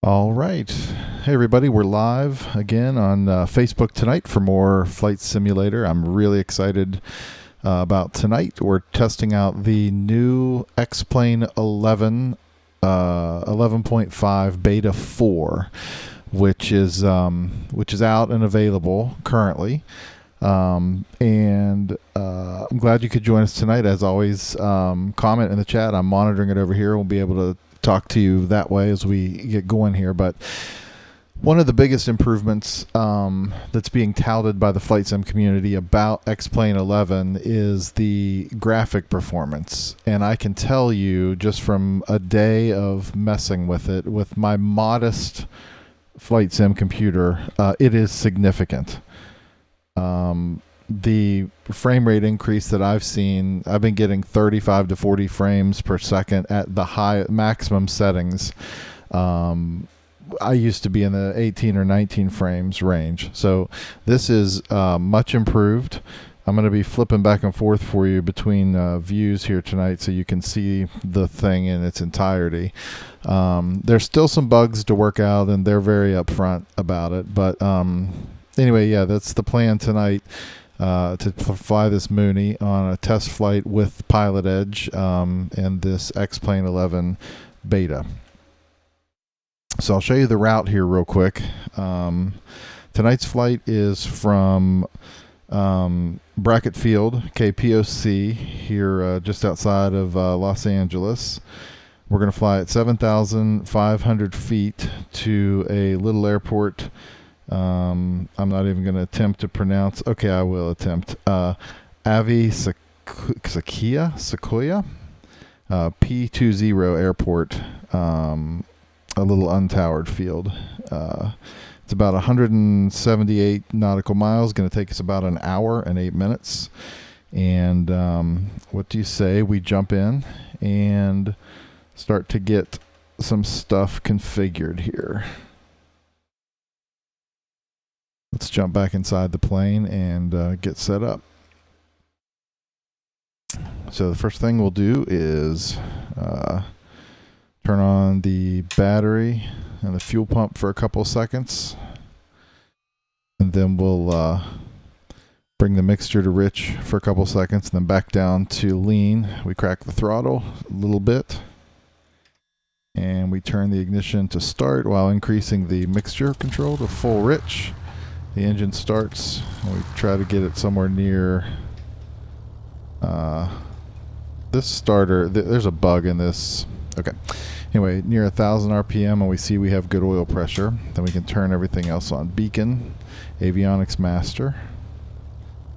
All right. Hey, everybody. We're live again on Facebook tonight for more Flight Simulator. I'm really excited about tonight. We're testing out the new X-Plane 11, 11.5 Beta 4, which is out and available currently. I'm glad you could join us tonight. As always, comment in the chat. I'm monitoring it over here. We'll be able to talk to you that way as we get going here. But one of the biggest improvements that's being touted by the flight sim community about X-Plane 11 is the graphic performance. And I can tell you just from a day of messing with it with my modest flight sim computer, it is significant. The frame rate increase that I've seen, I've been getting 35 to 40 frames per second at the high maximum settings. I used to be in the 18 or 19 frames range. So this is much improved. I'm going to be flipping back and forth for you between views here tonight so you can see the thing in its entirety. There's still some bugs to work out, and they're very upfront about it. But anyway, yeah, that's the plan tonight. To fly this Mooney on a test flight with PilotEdge and this X-Plane 11 beta. So I'll show you the route here real quick. Tonight's flight is from Brackett Field, KPOC, here just outside of Los Angeles. We're going to fly at 7,500 feet to a little airport. I'm not even going to attempt to pronounce. Okay, I will attempt. Avi Sequoia, P20 airport, a little untowered field. It's about 178 nautical miles. Going to take us about an hour and 8 minutes. And what do you say we jump in and start to get some stuff configured here? Let's jump back inside the plane and get set up. So the first thing we'll do is turn on the battery and the fuel pump for a couple of seconds. And then we'll bring the mixture to rich for a couple of seconds, and then back down to lean. We crack the throttle a little bit. And we turn the ignition to start while increasing the mixture control to full rich. The engine starts, and we try to get it somewhere near this starter. There's a bug in this. Okay. Anyway, near 1,000 RPM, and we see we have good oil pressure. Then we can turn everything else on. Beacon, avionics master,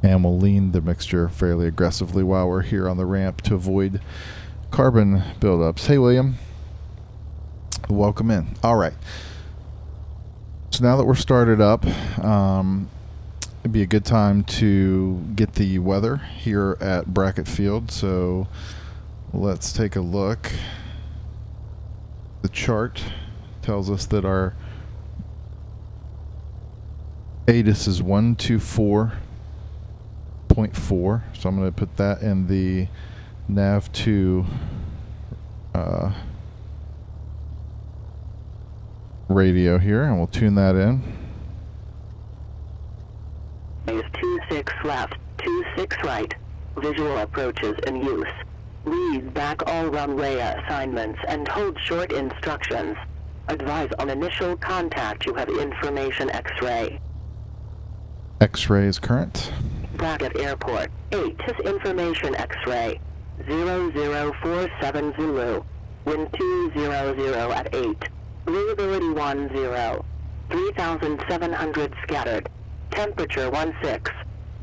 and we'll lean the mixture fairly aggressively while we're here on the ramp to avoid carbon buildups. Hey, William. Welcome in. All right. So now that we're started up, it'd be a good time to get the weather here at Brackett Field. So let's take a look. The chart tells us that our ATIS is 124.4. So I'm going to put that in the nav2 radio here, and we'll tune that in. Is 26 left, 26 right. Visual approaches in use. Lead back all runway assignments and hold short instructions. Advise on initial contact. You have information X-ray. X-ray is current. Brackett Airport. 8 is information X-ray. 0047 Zulu. Wind 200 at 8. Visibility 10. 3,700 scattered. Temperature 16.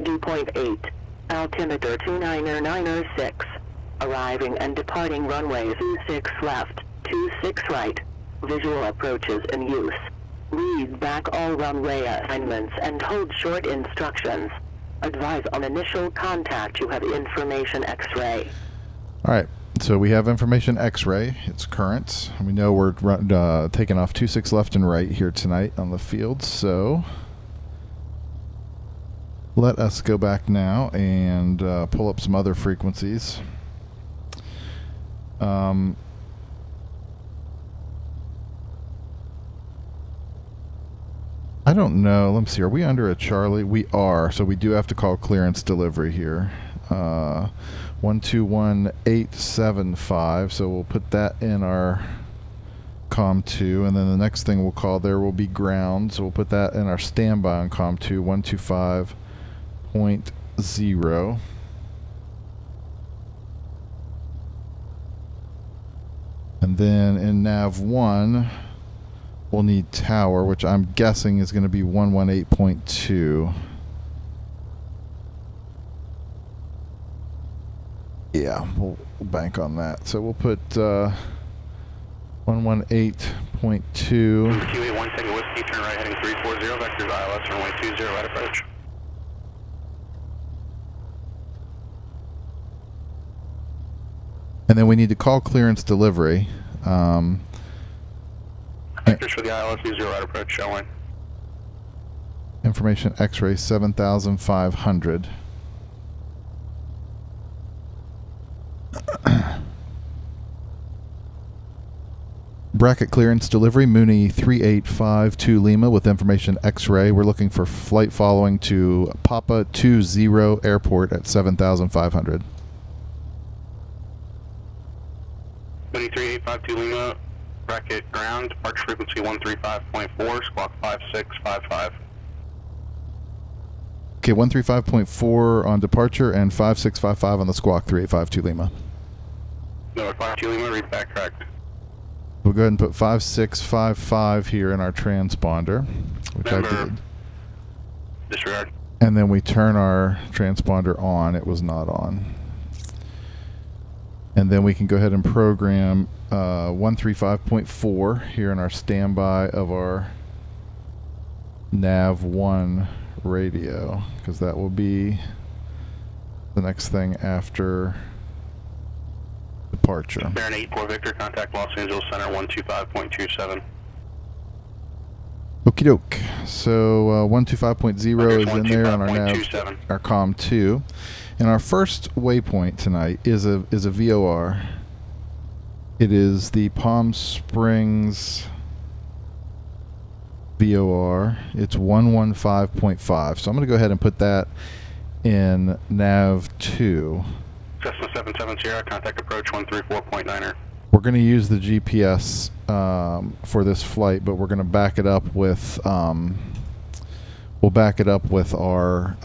Dew point 8. Altimeter 29906. Arriving and departing runways 26 left, 26 right. Visual approaches in use. Lead back all runway assignments and hold short instructions. Advise on initial contact. You have information X-ray. All right. So we have information X-ray. It's current. We know we're taking off 26 left and right here tonight on the field. So let us go back now and pull up some other frequencies. I don't know. Let me see. Are we under a Charlie? We are. So we do have to call clearance delivery here. 121875. So we'll put that in our COM 2. And then the next thing we'll call there will be ground. So we'll put that in our standby on COM 2, 125.0. And then in nav 1, we'll need tower, which I'm guessing is going to be 118.2. Yeah, we'll bank on that. So we'll put 118.2. Q81 Tango Whiskey, turn right heading 340, vectors ILS, runway 20 at approach. And then we need to call clearance delivery. Vectors for the ILS, 20 at approach, showing. Information X-ray 7,500. Bracket clearance delivery, Mooney 3852 Lima with information X-ray. We're looking for flight following to Papa 20 Airport at 7,500. Mooney 3852 Lima, bracket ground, departure frequency 135.4, squawk 5655. Okay, 135.4 on departure and 5655 on the squawk 3852 Lima. No, 52 Lima, read back correct. We'll go ahead and put 5655 here in our transponder, which I did. Disregard. And then we turn our transponder on. It was not on. And then we can go ahead and program 135.4 here in our standby of our nav 1 radio, because that will be the next thing after departure. Baron 84 Victor, contact Los Angeles Center 125.27. Okie doke. So 125.0 is in there on our nav, 125.27. our COM 2. And our first waypoint tonight is a VOR. It is the Palm Springs VOR. It's 115.5. So I'm going to go ahead and put that in nav 2. Cessna 770, contact approach 134.9er. We're going to use the GPS for this flight, but we're going to back it up with we'll back it up with our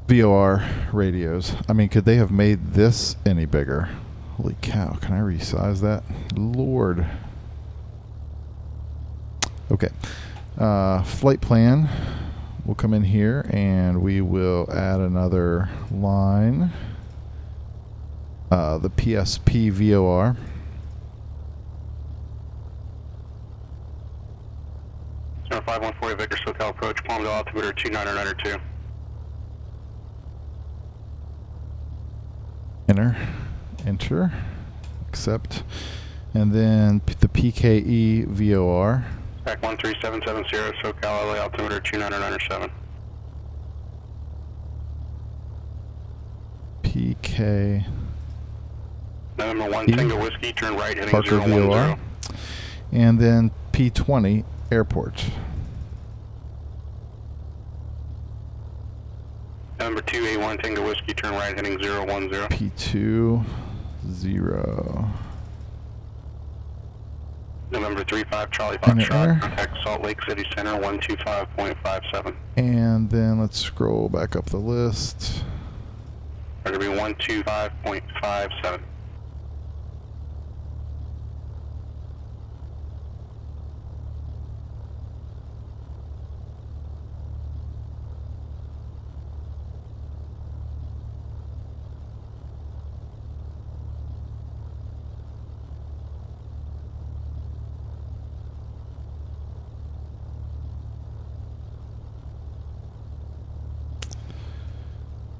VOR radios. I mean, could they have made this any bigger? Holy cow, can I resize that? Lord. Okay. Flight plan. We'll come in here and we will add another line. The PSP VOR. Center 5140 Victor, SoCal approach, Palmdale altimeter 29992. Enter, accept, and then the PKE VOR. Back 13770, SoCal LA altimeter 29997. PK. November 1 Tango Whiskey, turn right heading Parker 010. VOR. And then P20 Airport. November 2 A1 Tango Whiskey, turn right heading 010. P2 0. November 35 Charlie And Foxtrot, contact Salt Lake City Center 125.57. And then let's scroll back up the list. Are going to be 125.57.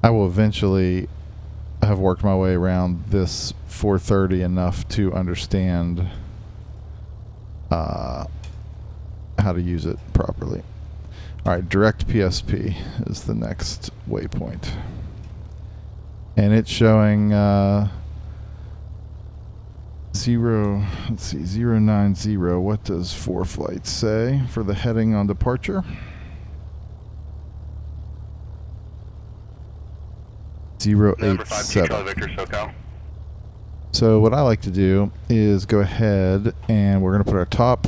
I will eventually have worked my way around this 430 enough to understand how to use it properly. All right, direct PSP is the next waypoint. And it's showing Let's see, 090. What does 4Flight say for the heading on departure? 087. Charlie Victor, SoCal. So what I like to do is go ahead and we're going to put our top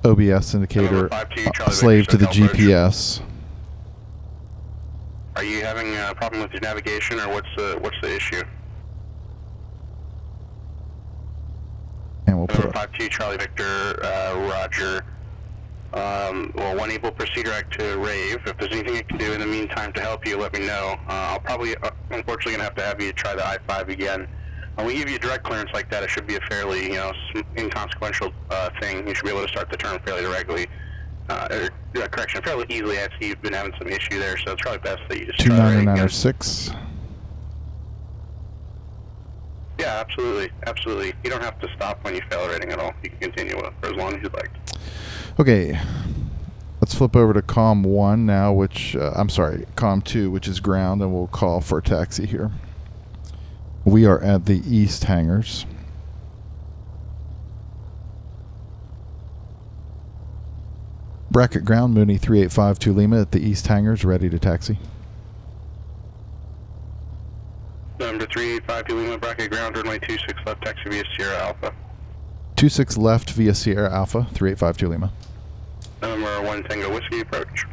OBS indicator slave to the GPS. Are you having a problem with your navigation, or what's the issue? And we'll put Number 52 Charlie Victor, Roger. Well, one able proceed direct to Rave. If there's anything I can do in the meantime to help you, let me know. I'll probably, unfortunately, gonna have to have you try the I-5 again. When we give you a direct clearance like that, it should be a fairly, inconsequential thing. You should be able to start the turn fairly regularly. Correction, fairly easily. I see you've been having some issue there, so it's probably best that you just try it again. 29906. Yeah, absolutely. You don't have to stop when you fail rating at all. You can continue for as long as you'd like. Okay, let's flip over to COM 1 now, COM 2, which is ground, and we'll call for a taxi here. We are at the east hangars. Bracket ground, Mooney 3852 Lima at the east hangars, ready to taxi. Number 3852 Lima, bracket ground, runway 26 left, taxi via Sierra Alpha. 26 left via Sierra Alpha, 3852 Lima. Number 1 Tango Whiskey, approach.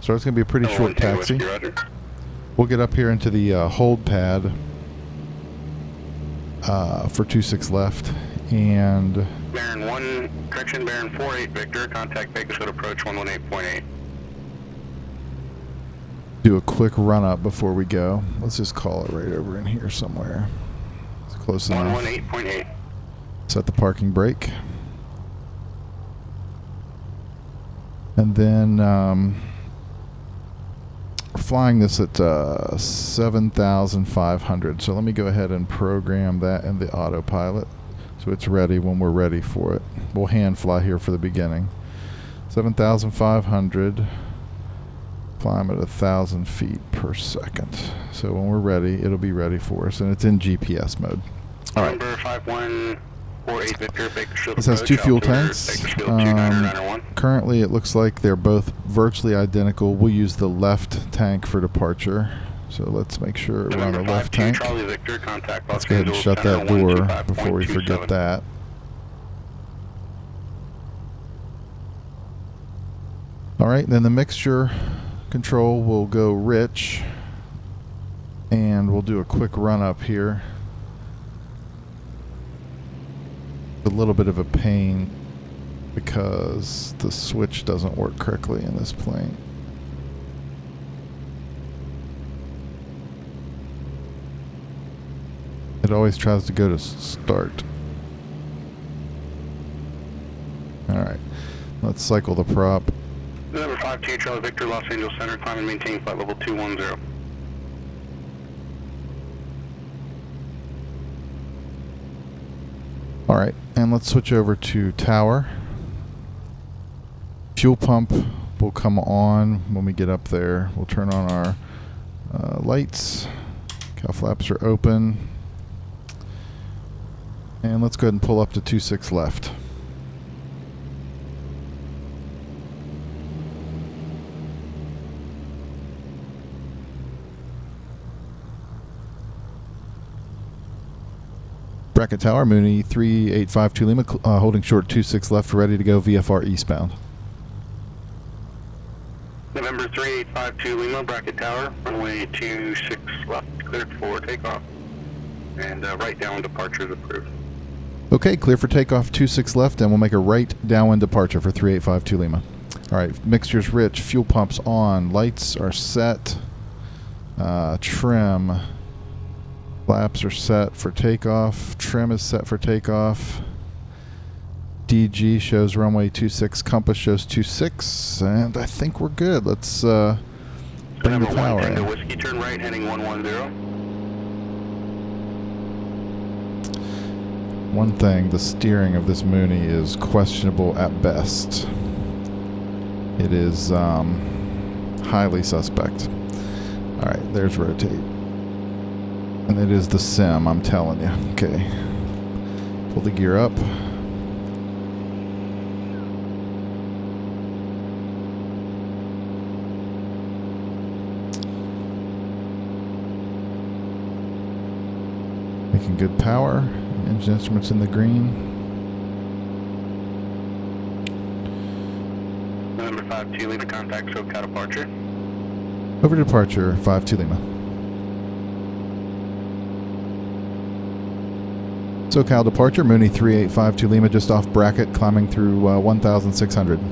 So it's going to be a pretty short taxi. Whiskey, we'll get up here into the hold pad for 26 left, and Baron 1, correction, Baron 48 Victor, contact Bakersfield approach 118.8. Do a quick run up before we go. Let's just call it right over in here somewhere. It's close enough. 118.8. Set the parking brake. And then we're flying this at 7,500. So let me go ahead and program that in the autopilot so it's ready when we're ready for it. We'll hand fly here for the beginning. 7,500. Climb at 1,000 feet per second. So when we're ready, it'll be ready for us, and it's in GPS mode. All right. Number 5148 Victor, Bakersfield. This has 2 fuel tanks. Bakersfield 2901. Currently, it looks like they're both virtually identical. We'll use the left tank for departure. So let's make sure we're on the left tank. Charlie Victor, contact Let's go ahead and shut that door before we forget that. All right, then the mixture control will go rich, and we'll do a quick run up here. A little bit of a pain because the switch doesn't work correctly in this plane. It always tries to go to start. All right, let's cycle the prop. Number 52 Charlie Victor, Los Angeles Center, climb and maintain flight level 210. All right, and let's switch over to tower. Fuel pump will come on when we get up there. We'll turn on our lights. Cow flaps are open. And let's go ahead and pull up to 26 left. Bracket tower, Mooney 3852 Lima, holding short 26 left, ready to go VFR eastbound. November 3852 Lima, bracket tower, runway 26 left, cleared for takeoff. And right downwind departure is approved. Okay, clear for takeoff 26 left, and we'll make a right downwind departure for 3852 Lima. All right, mixture's rich, fuel pumps on, lights are set, trim. Flaps are set for takeoff. Trim is set for takeoff. DG shows runway 26. Compass shows 26. And I think we're good. Let's bring the tower in. Whiskey, turn right, heading 110. One thing, the steering of this Mooney is questionable at best. It is highly suspect. Alright, there's rotate. And it is the sim, I'm telling you. Okay. Pull the gear up. Making good power. Engine instruments in the green. November 52 Lima, contact SoCal departure. Over to departure, 52 Lima. SoCal departure, Mooney 3852 Lima, just off bracket, climbing through 1,600. Okay,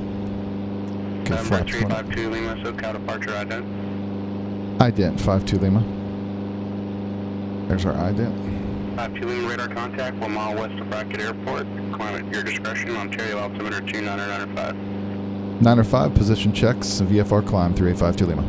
November 352 Lima, SoCal departure, ident. Ident, 52 Lima. There's our ident. 52 Lima, radar contact, 1 mile west of Brackett Airport. Climb at your discretion, Ontario altimeter 2995. 905, position checks, VFR climb, 3852 Lima.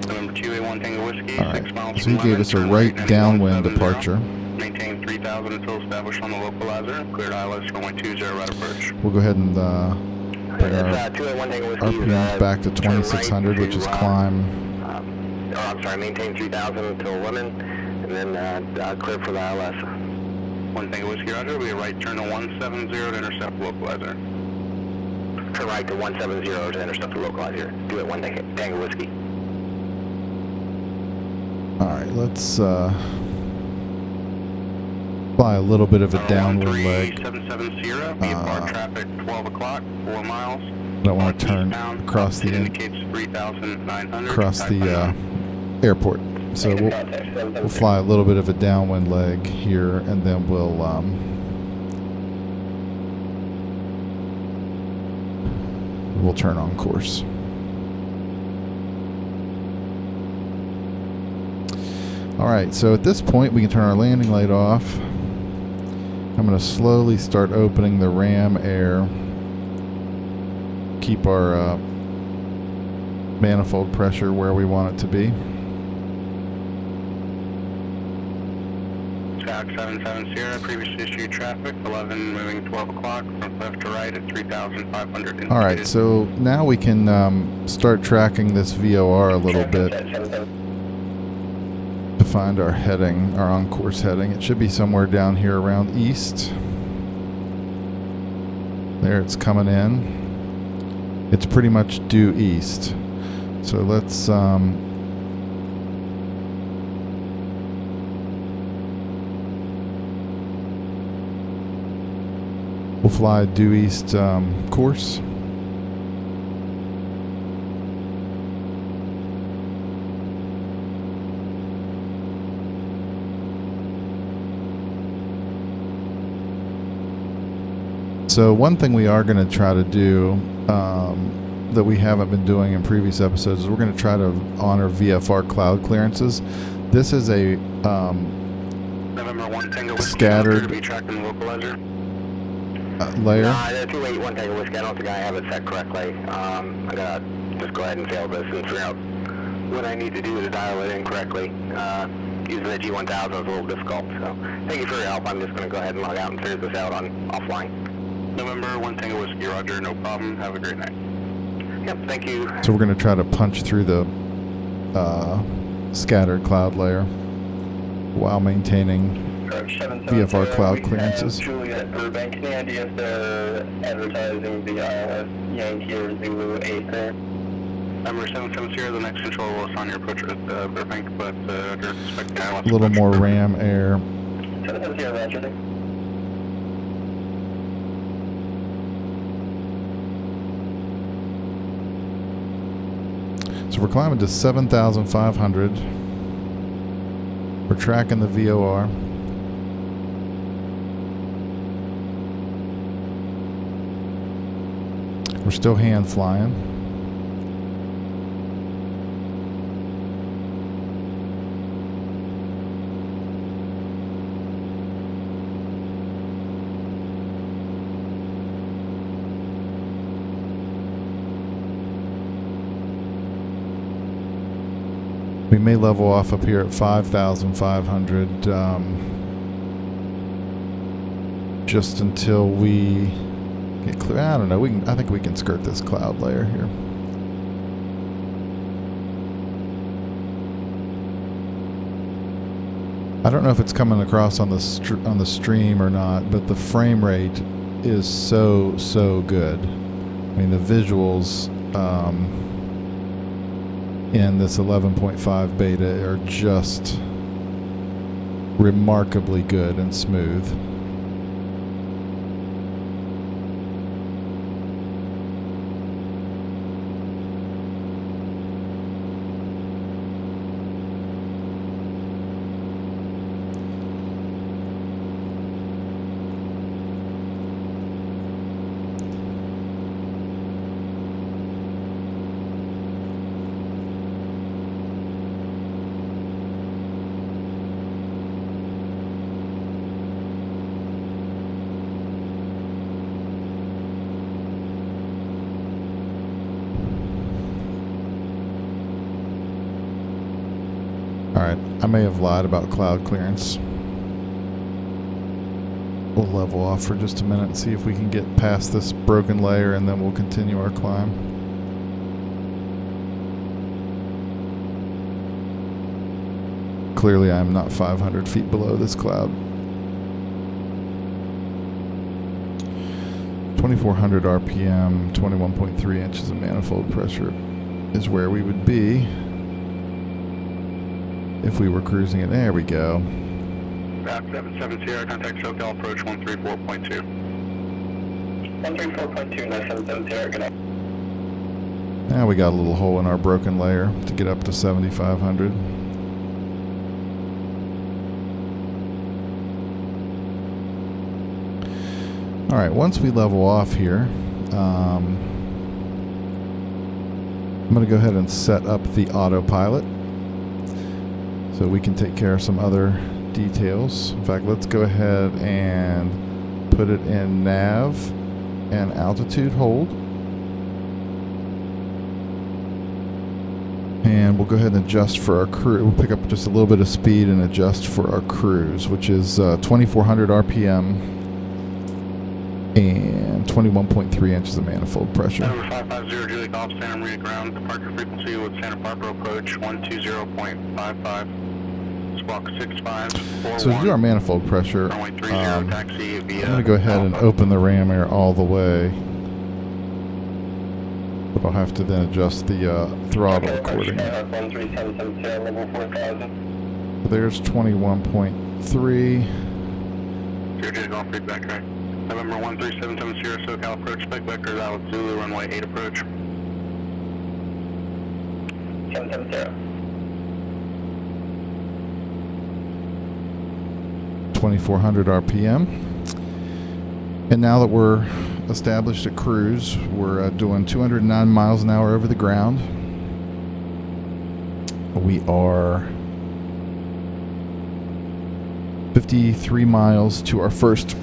November 281 Tango Whiskey, All right, 6 miles so from he gave Lemon, us a turn right right downwind 9170. departure. Maintain 3000 until established on the localizer. Cleared ILS runway 20 right approach. We'll go ahead and bring our 281 Tango Whiskey. RPMs back to 2600, which is climb. Maintain 3000 until Lemon, and then clear for the ILS. 1 Tango Whiskey, roger. We right turn to 170 to intercept the localizer. Turn right to 170 to intercept the localizer. Do it 1 Tango Whiskey. Alright, let's fly a little bit of a downwind leg. 770, VFR traffic 12 o'clock, 4 miles. Don't want to turn Eastbound, across the indicates 3,900. airport. So we'll fly a little bit of a downwind leg here, and then we'll turn on course. Alright, so at this point we can turn our landing light off. I'm going to slowly start opening the ram air. Keep our manifold pressure where we want it to be. Track 770, previously issued traffic, 11 moving 12 o'clock, from left to right at 3,500. Alright, so now we can start tracking this VOR a little bit to find our heading, our on-course heading. It should be somewhere down here around east. There, it's coming in. It's pretty much due east. So let's we'll fly due east course. So one thing we are going to try to do that we haven't been doing in previous episodes is we're going to try to honor VFR cloud clearances. This is a November 1 Tango Whiskey, scattered to be tracking the localizer. Layer. The 281 Tango Whiskey, I don't think I have it set correctly. I gotta just go ahead and fail this and figure out what I need to do to dial it in correctly. Using the G1000 is a little difficult, so thank you for your help. I'm just going to go ahead and log out and figure this out on offline. November 1 Tango Whiskey, roger, no problem. Have a great night. Yep, thank you. So we're going to try to punch through the scattered cloud layer while maintaining VFR cloud clearances. Juliet Burbank, any idea if they're advertising the ILS Yankee or Zulu 8 there? Number 770, the next control will assign your approach at Burbank, but you're expecting ILS. A little more ram air. 770, roger. So we're climbing to 7,500. We're tracking the VOR. We're still hand flying. We may level off up here at 5,500 just until we get clear. I don't know. I think we can skirt this cloud layer here. I don't know if it's coming across on the stream or not, but the frame rate is so good. I mean, the visuals in this 11.5 beta are just remarkably good and smooth. Alright, I may have lied about cloud clearance. We'll level off for just a minute and see if we can get past this broken layer, and then we'll continue our climb. Clearly I'm not 500 feet below this cloud. 2400 RPM, 21.3 inches of manifold pressure is where we would be if we were cruising it. There we go. Map 77 Sierra, contact SoCal approach 134.2. 134.2, 977 Sierra, good night. Now we got a little hole in our broken layer to get up to 7,500. Alright, once we level off here, I'm going to go ahead and set up the autopilot so we can take care of some other details. In fact, let's go ahead and put it in nav and altitude hold. And we'll go ahead and adjust for our cruise. We'll pick up just a little bit of speed and adjust for our cruise, which is 2,400 RPM and 21.3 inches of manifold pressure. Number 550 Julie Golf, Santa Maria ground, departure frequency with Santa Barbara approach 120.55. Squawk 6541. So to do our manifold pressure, Runway 30 taxi via. I'm going to go ahead and open the ram air all the way. But I'll have to then adjust the throttle accordingly. 1377 Sierra, level 4000. So there's 21.3. Sierra Julie Golf, feedback right. November 1377 Sierra SoCal approach, spec vector Alpha Zulu, runway 8 approach. 770. 2,400 RPM. And now that we're established at cruise, we're doing 209 miles an hour over the ground. We are 53 miles to our first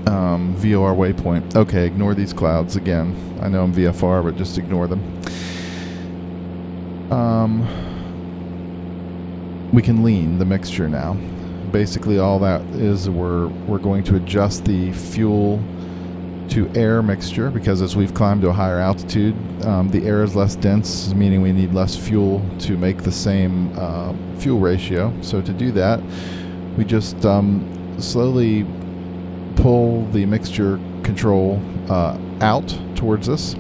VOR waypoint. Okay, ignore these clouds again. I know I'm VFR, but just ignore them. We can lean the mixture now. Basically, all that is we're going to adjust the fuel to air mixture, because as we've climbed to a higher altitude, the air is less dense, meaning we need less fuel to make the same fuel ratio. So to do that, we just slowly pull the mixture control out towards us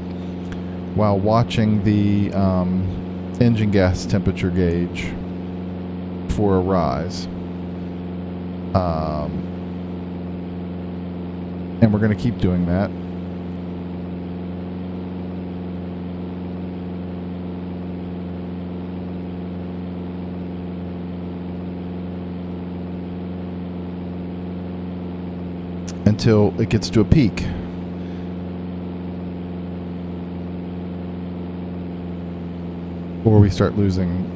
while watching the engine gas temperature gauge for a rise. And we're going to keep doing that. Until it gets to a peak. Or we start losing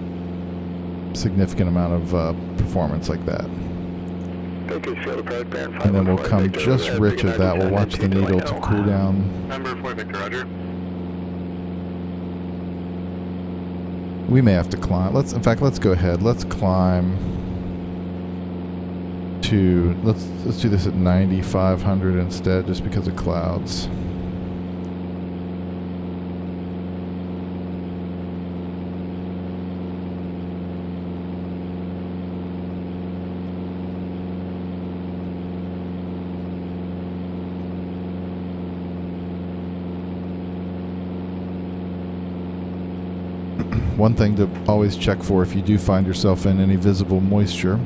significant amount of performance like that. And then we'll come just rich of that. We'll watch the needle to cool down. Number 4 Victor, roger. We may have to climb. In fact, let's go ahead. Let's climb to, let's do this at 9,500 instead, just because of clouds. one thing to always check for if you do find yourself in any visible moisture,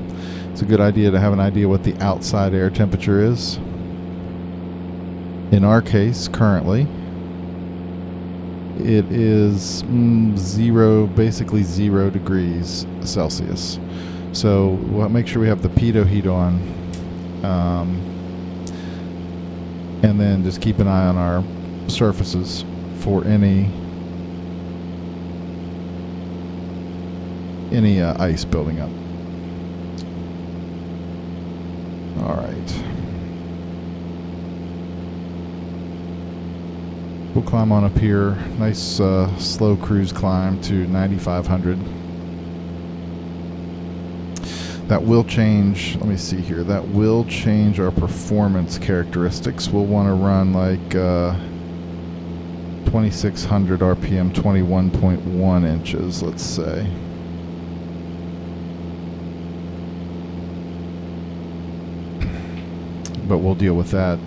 it's a good idea to have an idea what the outside air temperature is. In our case, currently, it is basically 0 degrees Celsius. So we'll make sure we have the pitot heat on, and then just keep an eye on our surfaces for any ice building up. All right. We'll climb on up here. Nice slow cruise climb to 9,500. That will change. Let me see here. That will change our performance characteristics. We'll want to run like 2,600 RPM, 21.1 inches, let's say. But we'll deal with that.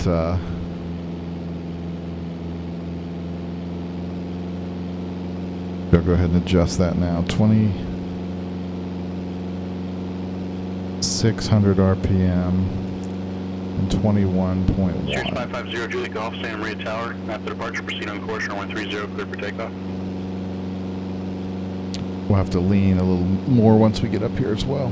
I'll go ahead and adjust that now. 2,600 RPM and 21.1. Cheers 550 Julie Golf, Santa Maria Tower. After departure, proceed on course, 130, clear for takeoff. We'll have to lean a little more once we get up here as well.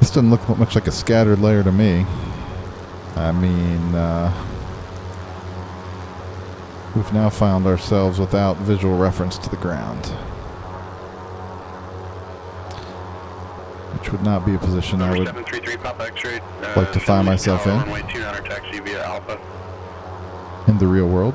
This doesn't look much like a scattered layer to me. I mean, we've now found ourselves without visual reference to the ground, which would not be a position I would 733 Papa X-ray, like to find myself in runway 29 taxi via Alpha. in the real world.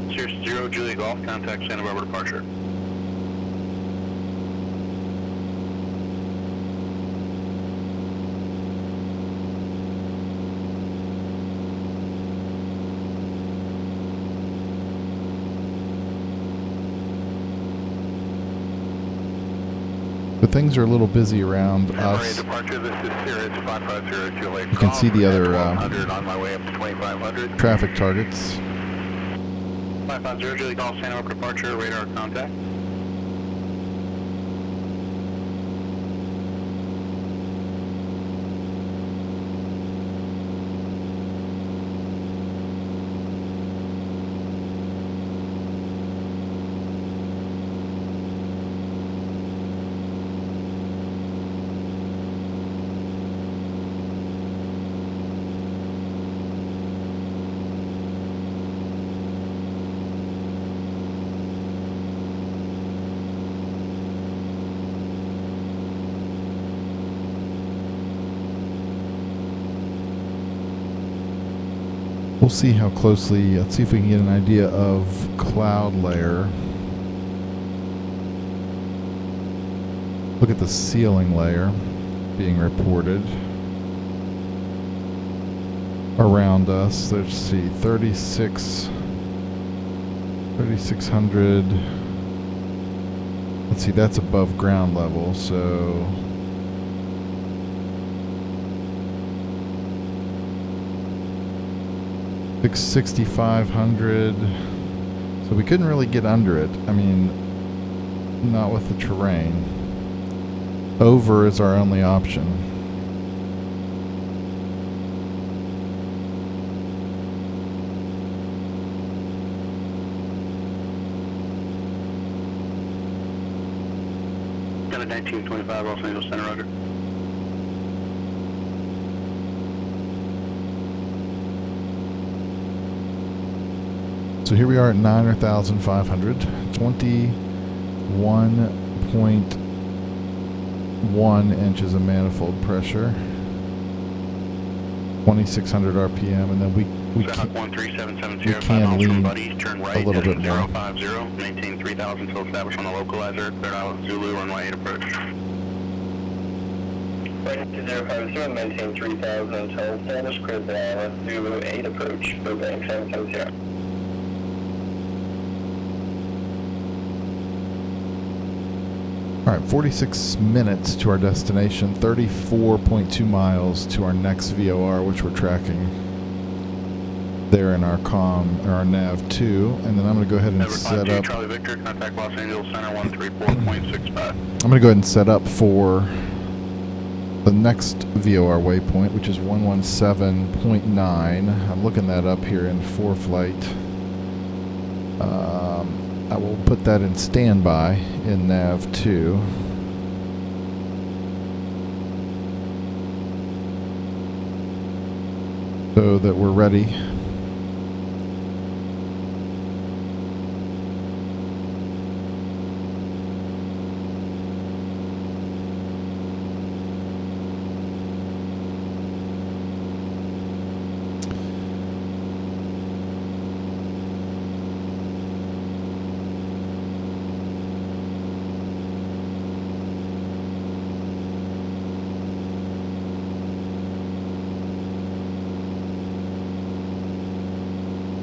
Cheers 0 Julie Golf, contact Santa Barbara departure. But things are a little busy around us. Departure, this is Sirius 550 to Lake You can see the other 100 on my way up to 2500. traffic targets. 550 Julie Golf, Santa Barbara departure, radar contact. We'll see how closely, let's see if we can get an idea of cloud layer. Look at the ceiling layer being reported around us. Let's see, 3,600. Let's see, that's above ground level, so 6,500. So we couldn't really get under it. I mean, not with the terrain. Over is our only option. Got a 1925 Los Angeles Center, roger. So here we are at 9,500, 21.1 inches of manifold pressure, 2,600 RPM, and then we can, 13770, we can lean buddy, turn right a little bit more. 050, maintain 3000 until established on the localizer, cleared out Zulu, runway 8 approach. Right to 050, maintain 3000 until established, cleared out Zulu 8 approach, Burbank 770. All right, 46 minutes to our destination, 34.2 miles to our next VOR, which we're tracking there in our our nav 2, and then I'm going to go ahead and set up. Charlie Victor, contact Los Angeles Center 134.65. I'm going to go ahead and set up for the next VOR waypoint, which is 117.9. I'm looking that up here in ForeFlight. I will put that in standby in nav 2. So that we're ready.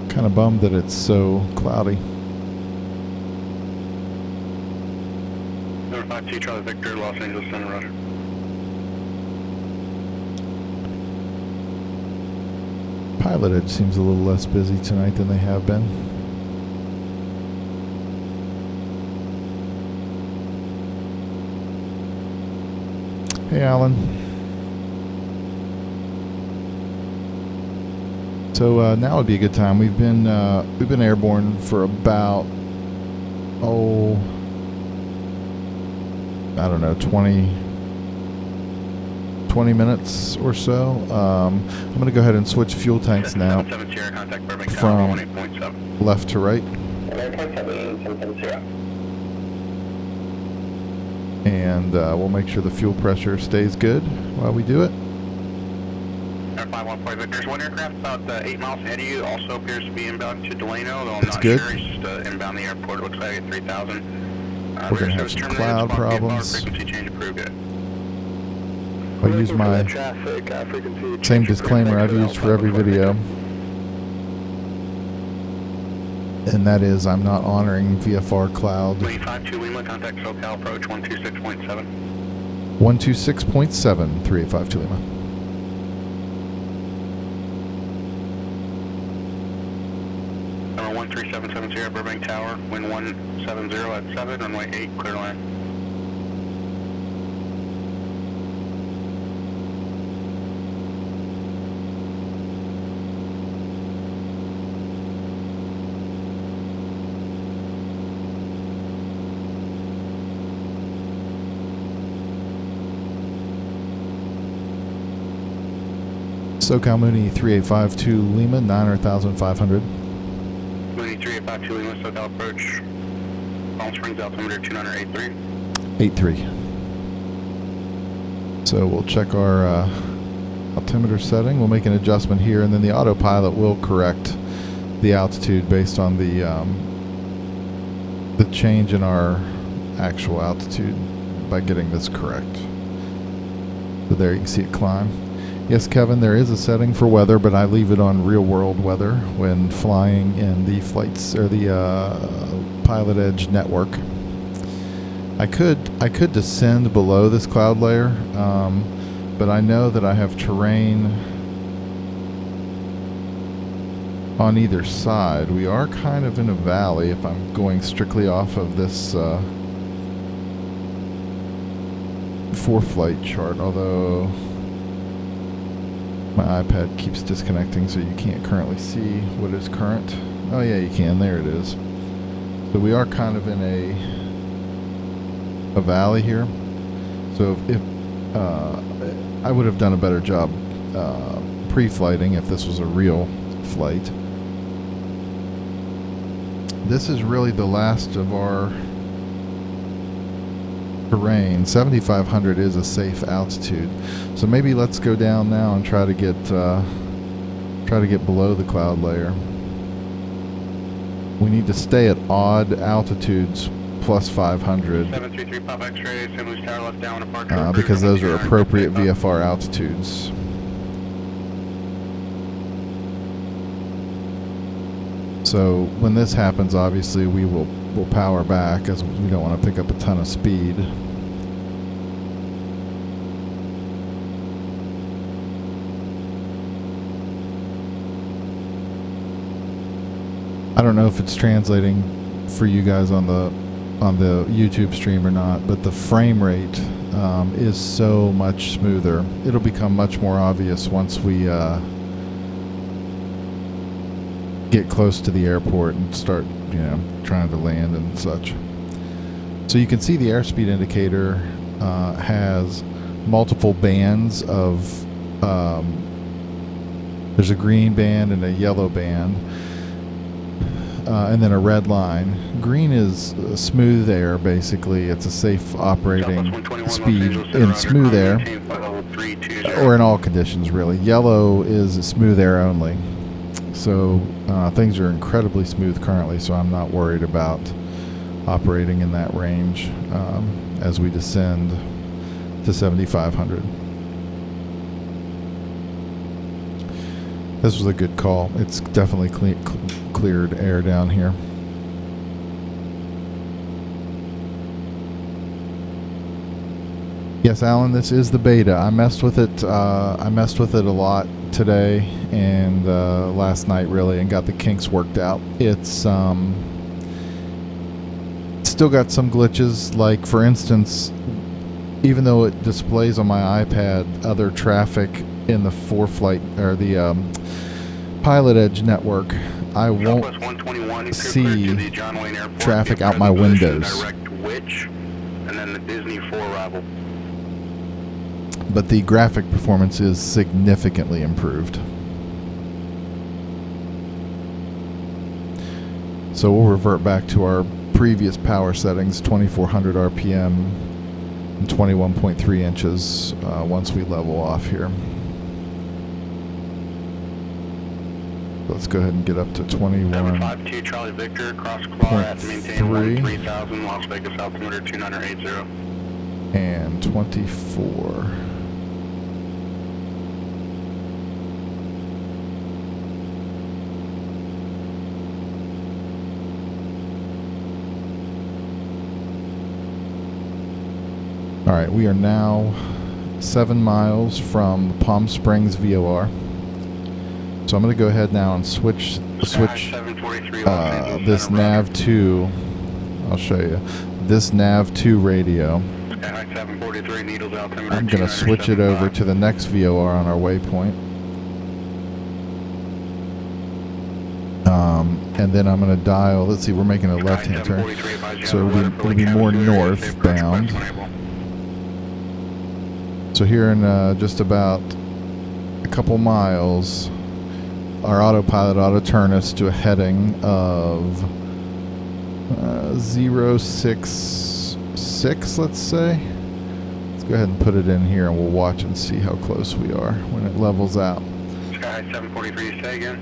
Kind of bummed that it's so cloudy. 52 Charlie Victor, Los Angeles Center, roger. PilotEdge seems a little less busy tonight than they have been. Hey, Alan. So now would be a good time. We've been airborne for about I don't know, 20 minutes or so. I'm going to go ahead and switch fuel tanks now from left to right. And we'll make sure the fuel pressure stays good while we do it. 514 Victor, there's one aircraft about 8 miles ahead of you, also appears to be inbound to Delano, though I'm That's not good. sure. He's just inbound the airport, it looks like at 3,000. We're going to have some cloud problems. Frequency change approved yet. I'll use my same disclaimer I've used for every video. And that is, I'm not honoring VFR cloud. 52 Lima, contact SoCal approach 126.7. 126.7, 3852 Lima. Number 13770, Burbank Tower, wind 170 at 7, runway 8, clear line. SoCal Mooney 3852 Lima, 9,500. Mooney 3852 Lima, SoCal approach. Palm Springs altimeter 2983. 83. So we'll check our altimeter setting. We'll make an adjustment here, and then the autopilot will correct the altitude based on the change in our actual altitude by getting this correct. So there you can see it climb. Yes, Kevin, there is a setting for weather, but I leave it on real-world weather when flying in the flights or the PilotEdge network. I could descend below this cloud layer, but I know that I have terrain on either side. We are kind of in a valley if I'm going strictly off of this ForeFlight chart, although my iPad keeps disconnecting, so you can't currently see what is current. Oh yeah, you can. There it is. So we are kind of in a valley here. So if I would have done a better job pre-flighting if this was a real flight. this is really the last of our terrain. 7,500 is a safe altitude, so maybe let's go down now and try to get below the cloud layer. We need to stay at odd altitudes plus 500 733 Pop X-ray, St. Louis Tower left down departure. because those are appropriate VFR altitudes. So when this happens, obviously we'll power back, as we don't want to pick up a ton of speed. I don't know if it's translating for you guys on the YouTube stream or not, but the frame rate is so much smoother. It'll become much more obvious once we get close to the airport and start, trying to land and such. So you can see the airspeed indicator has multiple bands of there's a green band and a yellow band, and then a red line. Green is smooth air, basically. It's a safe operating speed in smooth air, or in all conditions, really. Yellow is smooth air only. So things are incredibly smooth currently, so I'm not worried about operating in that range as we descend to 7,500. This was a good call. It's definitely cleared air down here. Yes, Alan, this is the beta. I messed with it. I messed with it a lot today and last night, really, and got the kinks worked out. It's still got some glitches. Like, for instance, even though it displays on my iPad other traffic in the ForeFlight or the PilotEdge network, I won't see traffic out my windows. And then the Disney 4 arrival. But the graphic performance is significantly improved. So we'll revert back to our previous power settings, 2400 RPM and 21.3 inches once we level off here. Let's go ahead and get up to 752 Charlie Victor, cross Claw at maintain 3000, Las Vegas altimeter 2980. And 24. All right, we are now 7 miles from Palm Springs VOR. So I'm going to go ahead now and switch this nav 2. I'll show you this nav 2 radio. I'm going to switch it over to the next VOR on our waypoint. And then I'm going to dial. Let's see, we're making a left-hand turn, so it'll be more northbound. So here in just about a couple miles, our autopilot ought to turn us to a heading of 066, let's say. Let's go ahead and put it in here, and we'll watch and see how close we are when it levels out. Sky 743, say again.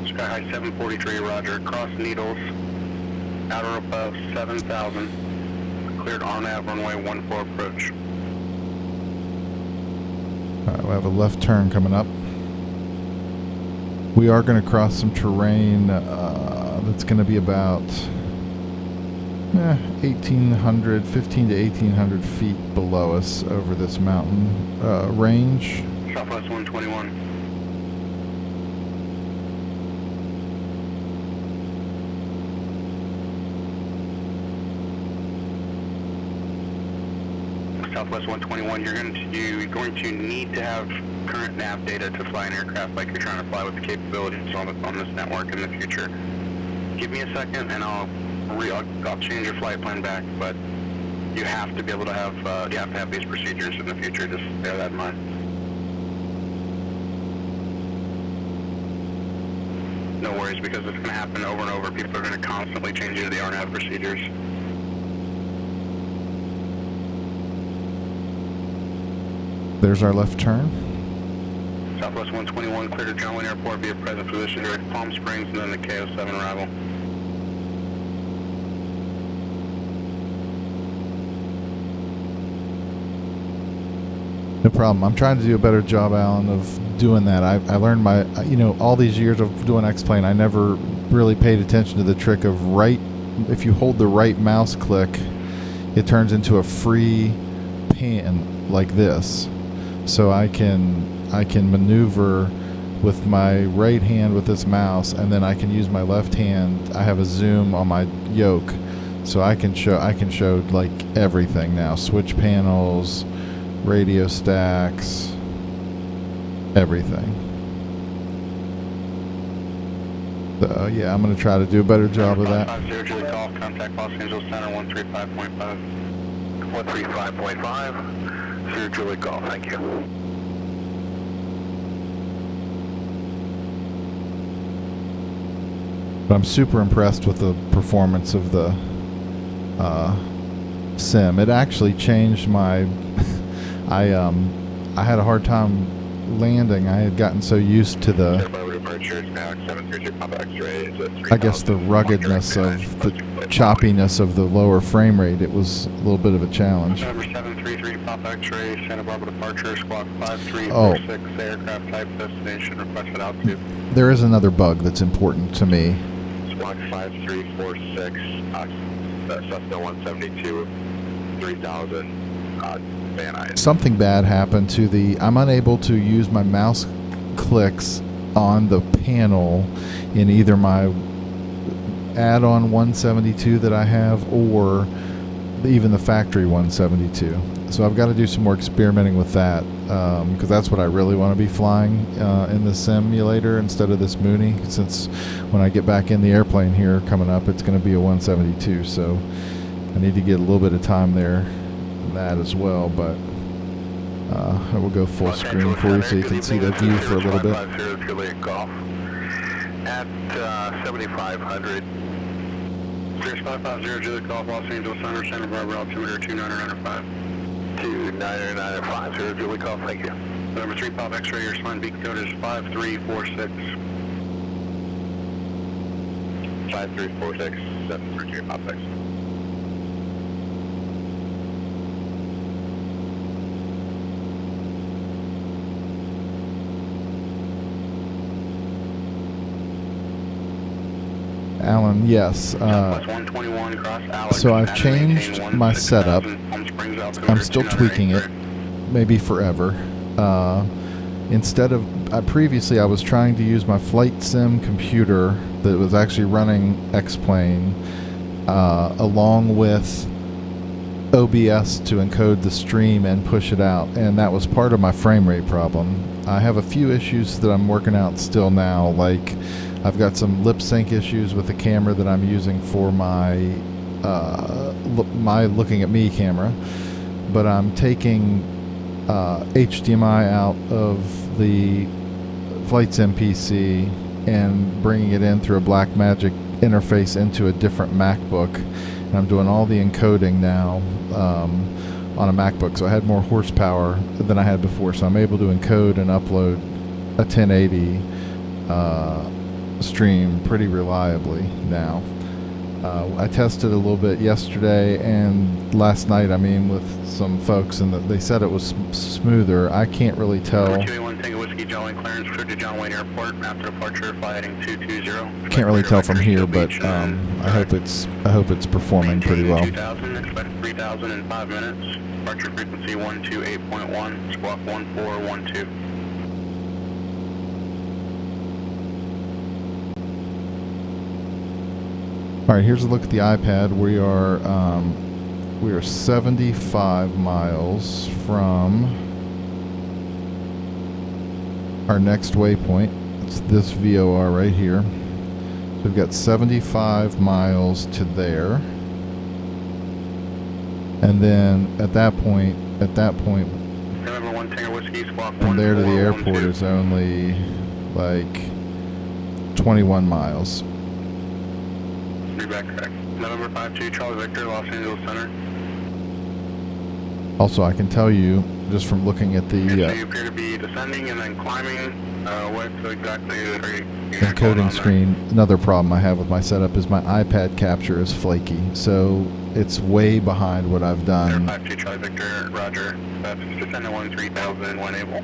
Sky 743, roger. Cross Needles, outer above 7,000. Cleared RNAV runway 14 approach. All right, we'll have a left turn coming up. We are going to cross some terrain that's going to be about 1,800, 15 to 1,800 feet below us over this mountain range. Southwest 121. Southwest 121, you're going to need to have current nav data to fly an aircraft like you're trying to fly with the capabilities on this network in the future. Give me a second and I'll change your flight plan back, but you have to be able to have you have to have these procedures in the future. Just bear that in mind. No worries, because it's going to happen over and over. People are going to constantly change you to the RNAV procedures. There's our left turn. Southwest 121, clear to John Wayne Airport via present position, direct Palm Springs, and then the KO7 arrival. No problem. I'm trying to do a better job, Alan, of doing that. I learned my, all these years of doing X-Plane, I never really paid attention to the trick of if you hold the right mouse click, it turns into a free pan like this. So I can maneuver with my right hand with this mouse, and then I can use my left hand. I have a zoom on my yoke, so I can show like everything now. Switch panels, radio stacks, everything. So yeah, I'm going to try to do a better job of that. 50 Julie Golf, contact Los Angeles Center 135.5. 135.5, 0 Julie Golf, thank you. But I'm super impressed with the performance of the sim. It actually changed my I had a hard time landing. I had gotten so used to the, I guess, the ruggedness of the choppiness of the lower frame rate. It was a little bit of a challenge. Number 733, Pop X-ray, Santa Barbara departure, squawk 5346, aircraft type, destination, requested altitude. There is another bug that's important to me. Squawk 5346, Cessna 172, 3000, Van Nuys. Something bad happened to I'm unable to use my mouse clicks on the panel in either my add-on 172 that I have or even the factory 172. So I've got to do some more experimenting with that, because that's what I really want to be flying in the simulator instead of this Mooney, since when I get back in the airplane here coming up, it's going to be a 172. So I need to get a little bit of time there in that as well, but I will go full screen for you so you can see the view for a little bit. At 7500. 6550 Julie Golf, Los Angeles Center, Santa Barbara, altimeter 2995. 2995, 0 Julie Golf, thank you. Number 3, Pop X-ray, your spine beat code is 5346. 5346, 733 Pop X. Alan, yes. So I've changed my setup. I'm still tweaking it, maybe forever. Instead of previously, I was trying to use my flight sim computer that was actually running X-Plane along with OBS to encode the stream and push it out, and that was part of my frame rate problem. I have a few issues that I'm working out still now, like I've got some lip sync issues with the camera that I'm using for my my looking at me camera, but I'm taking HDMI out of the Flight Sim PC and bringing it in through a Blackmagic interface into a different MacBook, and I'm doing all the encoding now on a MacBook, so I had more horsepower than I had before, so I'm able to encode and upload a 1080 stream pretty reliably now. I tested a little bit yesterday and last night, with some folks, and they said it was smoother. I can't really tell. Can't really tell from here, but I hope it's performing pretty well. 3000 in 5 minutes. Departure frequency 128.1, squawk 1412. All right, here's a look at the iPad. We are 75 miles from our next waypoint. It's this VOR right here. So we've got 75 miles to there. And then at that point, November 1 Tango Whiskey, squawk from there to the 1412. airport is only like 21 miles. Be back correct. November 52 Charlie Victor, Los Angeles Center. Also, I can tell you, just from looking at the So you appear to be descending and then climbing. What exactly are you encoding screen, another problem I have with my setup is my iPad capture is flaky. So it's way behind what I've done. 52 Charlie Victor, roger. That's descending 3000 when able.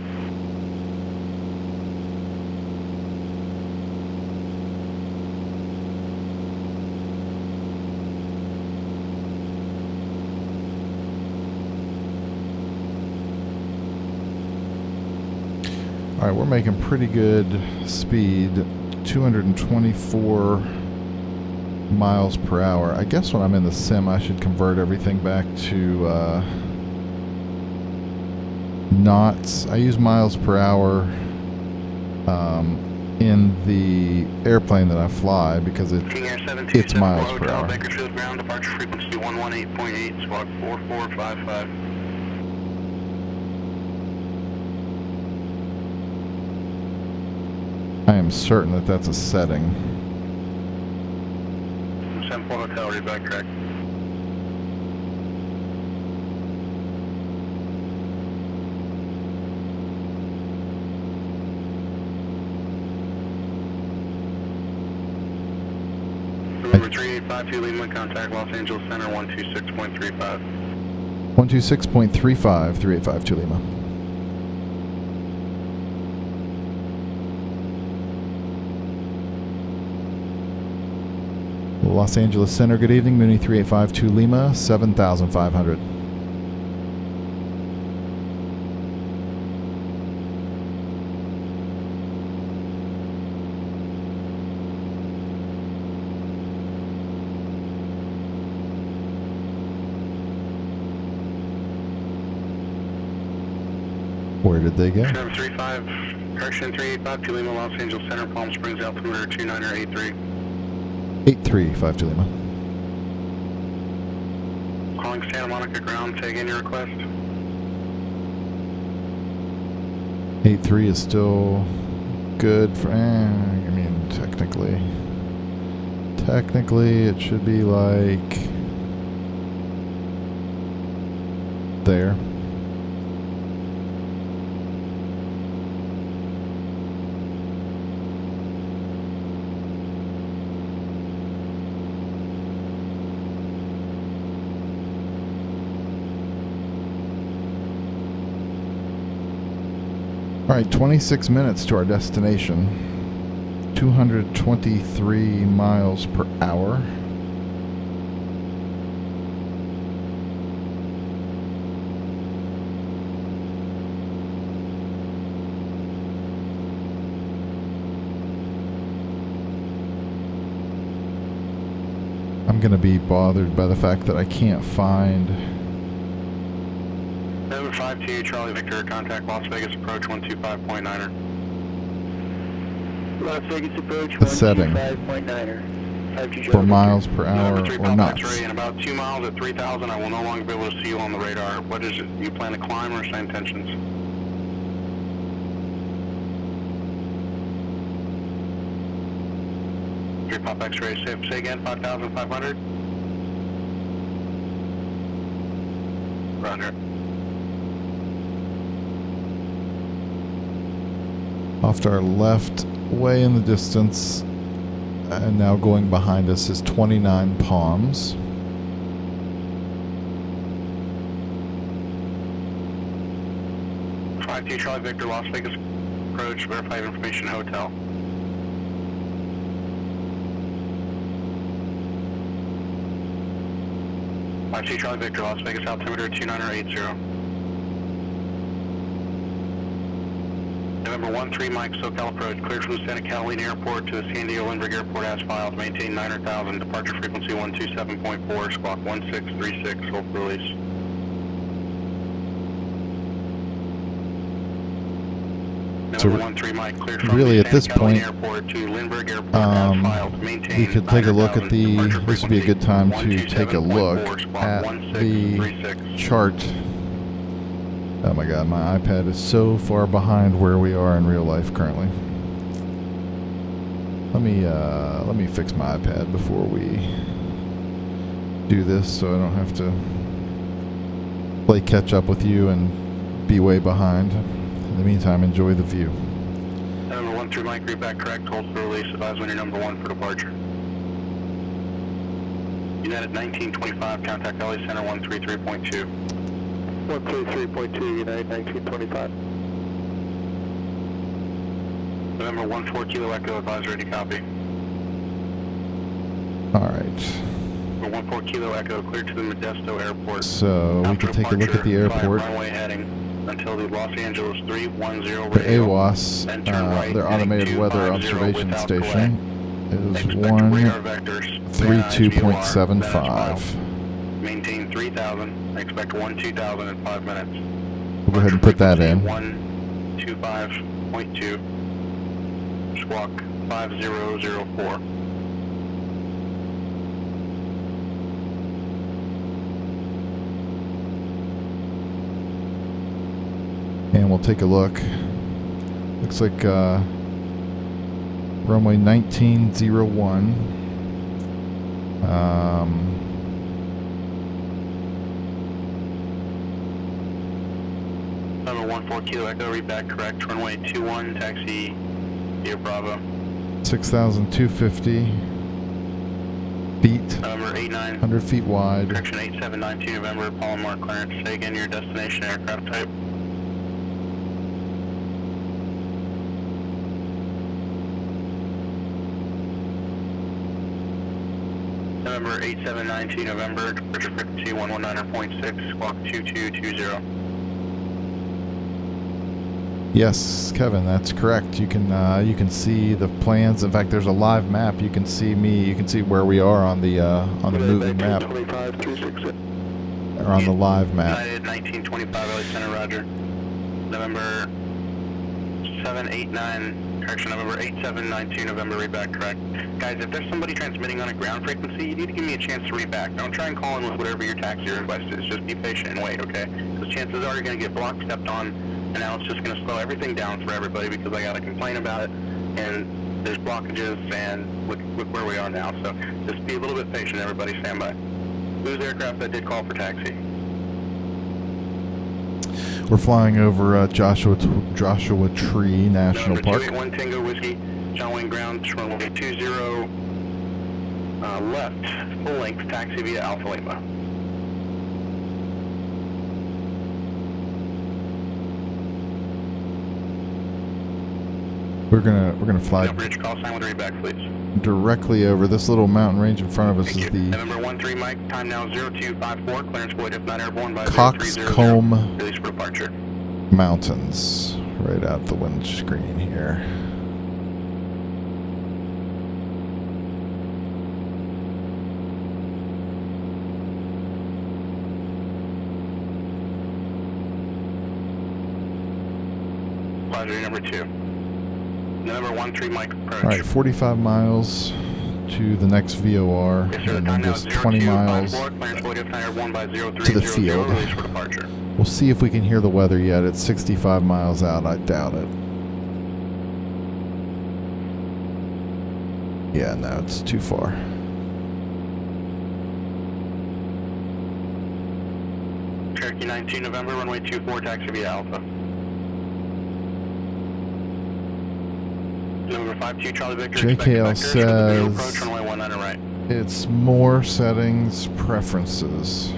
All right, we're making pretty good speed, 224 miles per hour. I guess when I'm in the sim, I should convert everything back to knots. I use miles per hour in the airplane that I fly because it's miles per hour. Bakersfield ground, departure frequency 118.8, squawk 4455. I am certain that that's a setting. 74 Hotel, read back correct. Number 3852 Lima, contact Los Angeles Center 126.35. 126.35, 3852 Lima. Los Angeles Center, good evening. Mooney 3852 Lima, 7,500. Where did they go? Number 35, correction 3852 Lima, Los Angeles Center, Palm Springs, altimeter 2983. 8352 Lima. Calling Santa Monica ground, take in your request. 83 is still good for, I mean, technically it should be like there. All right, 26 minutes to our destination. 223 miles per hour. I'm going to be bothered by the fact that I can't find... Number 52 Charlie Victor, contact Las Vegas approach 125.9er. Las Vegas approach the setting 125.9er. for miles per hour Number 3 or Papa knots. X-ray, in about 2 miles at 3,000, I will no longer be able to see you on the radar. What is it? You plan to climb or same intentions? 3 Papa X-ray, say again, 5,500? Roger. Off to our left, way in the distance, and now going behind us is 29 Palms. Two Charlie Victor, Las Vegas approach, verified information hotel. Two Charlie Victor, Las Vegas altimeter 2980. November 13 Mike SoCal approach, cleared from the Santa Catalina Airport to the San Diego Lindbergh Airport as filed, maintain 900,000, departure frequency 127.4, squawk 1636, hold for release. . 3 So really, at this point, we could take a look at the. This would be a good time to take a look at the chart. Oh my God, my iPad is so far behind where we are in real life currently. Let me fix my iPad before we do this, so I don't have to play catch up with you and be way behind. In the meantime, enjoy the view. Number 1 through Mike, read back correct. Hold for release. Advise when you're number 1 for departure. United 1925, contact LA Center 133.2. 133.2, United 1925. November 14 Kilo Echo, advise ready, copy. Alright. Number 14 Kilo Echo, clear to the Modesto Airport. So we can take a look at the airport. Runway heading until the Los Angeles 310 The radio. AWOS, their automated weather observation station, is 132.75. Maintain 3,000. Expect 12,000 in 5 minutes. We'll go ahead and put that in. 125.2. Squawk 5004. And we'll take a look. Looks like runway 1901. Number 14 Kilo Echo, read back correct. Runway 21, taxi Deer Bravo. 6,250 feet. Number 89. 100 feet wide. Correction 8792 November, Palomar clearance. Say again your destination aircraft type. November 8792 November, departure frequency 119.6, squawk 2220. Yes, Kevin, that's correct. You can see the plans. In fact, there's a live map. You can see me. You can see where we are on the moving map, or on the live map. United 1925 LA Center, Roger. November 789, correction, November 8792 November, read back correct. Guys, if there's somebody transmitting on a ground frequency, you need to give me a chance to read back. Don't try and call in with whatever your taxi request is. Just be patient and wait, okay? Because chances are you're going to get blocked, stepped on, and now it's just going to slow everything down for everybody because I got to complain about it, and there's blockages, and look where we are now. So just be a little bit patient, everybody. Stand by. Who's aircraft that did call for taxi? We're flying over Joshua Tree National Park. 281 Tango Whiskey, John Wayne Ground, runway 20, left, full length, taxi via Alpha Lima. We're gonna fly Bridge call sign with readback, please. Directly over this little mountain range in front of us. Is the November 13 Mike, time now 0254, clearance void if not airborne by Coxcomb release for departure. Mountains, right out the windscreen here. Roger, number 2. November 13 Mike, approach. All right, 45 miles to the next VOR, Yes, sir, and then just 20 miles to the field. Release for departure. We'll see if we can hear the weather yet. It's 65 miles out. I doubt it. Yeah, no, it's too far. Cherokee 19 November, runway 24, taxi via Alpha. November 52 Charlie Victor. JKL says approach, runway 19 right. It's more settings preferences.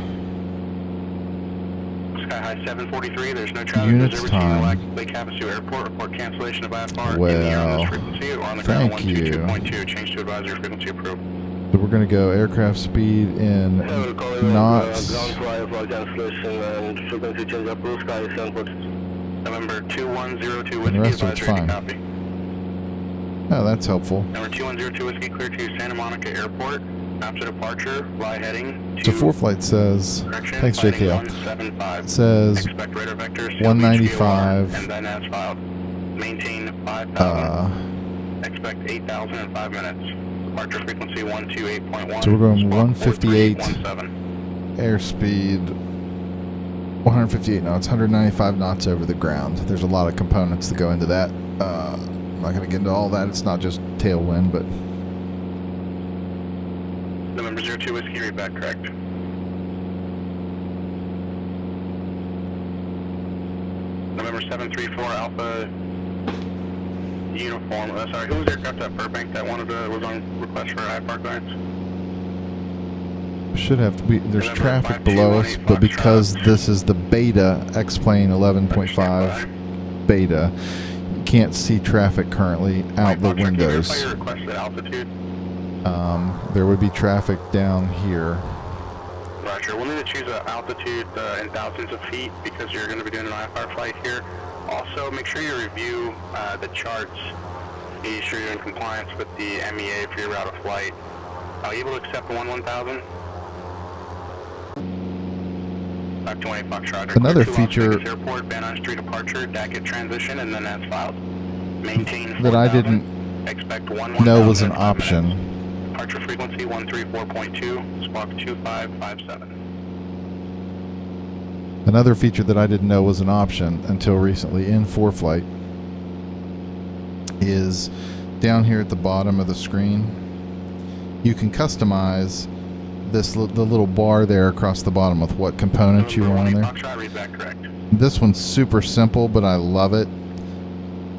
Sky High 743, there's no traffic. Units time. Lake Havasu Airport, report cancellation of IFR Well, in the air on this frequency or on the ground thank you. 122.2, change to advisory frequency approved. So we're going to go aircraft speed in knots. Ground fly for cancellation and frequency change approved, Sky 742. November 2102 And the Whiskey, rest of it's advisory to fine. copy. Oh, that's helpful. Number 2102 Whiskey, clear to Santa Monica Airport. After departure, fly heading to... So ForeFlight says, correction, thanks flighting JKL, 175. it says Expect radar vectors, 195. and then as filed. Maintain 5,000. Expect 8,000 in 5 minutes. Departure frequency 128.1. So we're going Squawk 158. 4317. Airspeed 158 knots, 195 knots over the ground. There's a lot of components that go into that. I'm not going to get into all that. It's not just tailwind, but November 02 Whiskey, read back correct. November 734 Alpha Uniform. Sorry, who was aircraft at Burbank that was on request for high park lines? should have to be. There's traffic below us, but because this is the beta X-Plane 11.5 beta, you can't see traffic currently out the windows. Can you verify your requested altitude? There would be traffic down here. Roger. We'll need to choose an altitude in thousands of feet because you're going to be doing an IFR flight here. Also, make sure you review the charts. Be sure you're in compliance with the MEA for your route of flight. Are you able to accept the 1000? 528 Foxtrot. Another feature Airport, Van Nuys Street departure, DACIT transition, and then as filed. Maintain that I didn't know was an option. Departure frequency 134.2, squawk 2557. Another feature that I didn't know was an option until recently in ForeFlight is down here at the bottom of the screen. You can customize the little bar there across the bottom with what components you want in there. This one's super simple, but I love it.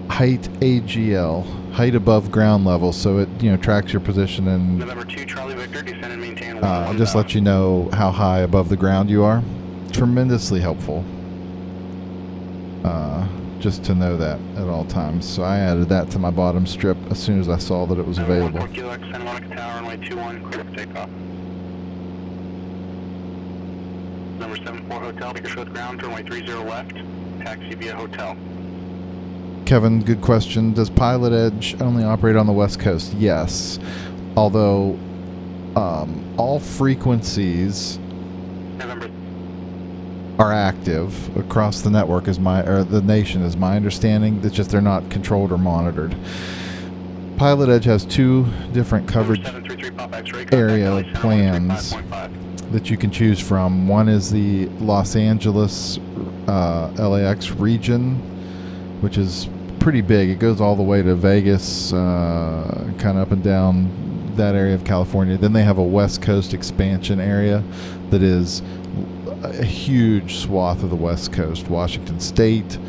Height AGL, height above ground level, so it tracks your position and November 2 Charlie Victor, descend and maintain just let you know how high above the ground you are. Tremendously helpful. Just to know that at all times. So I added that to my bottom strip as soon as I saw that it was available. Santa Monica Tower, runway 21, clear for takeoff. Number 74 Hotel, Bakersfield ground, runway 30 left, taxi via hotel. Kevin, good question. Does PilotEdge only operate on the West Coast? Yes. Although all frequencies are active across the network, the nation is my understanding. It's just they're not controlled or monitored. PilotEdge has two different coverage area plans that you can choose from. One is the Los Angeles LAX region, which is pretty big. It goes all the way to Vegas, kind of up and down that area of California. Then they have a West Coast expansion area that is a huge swath of the West Coast, Washington State,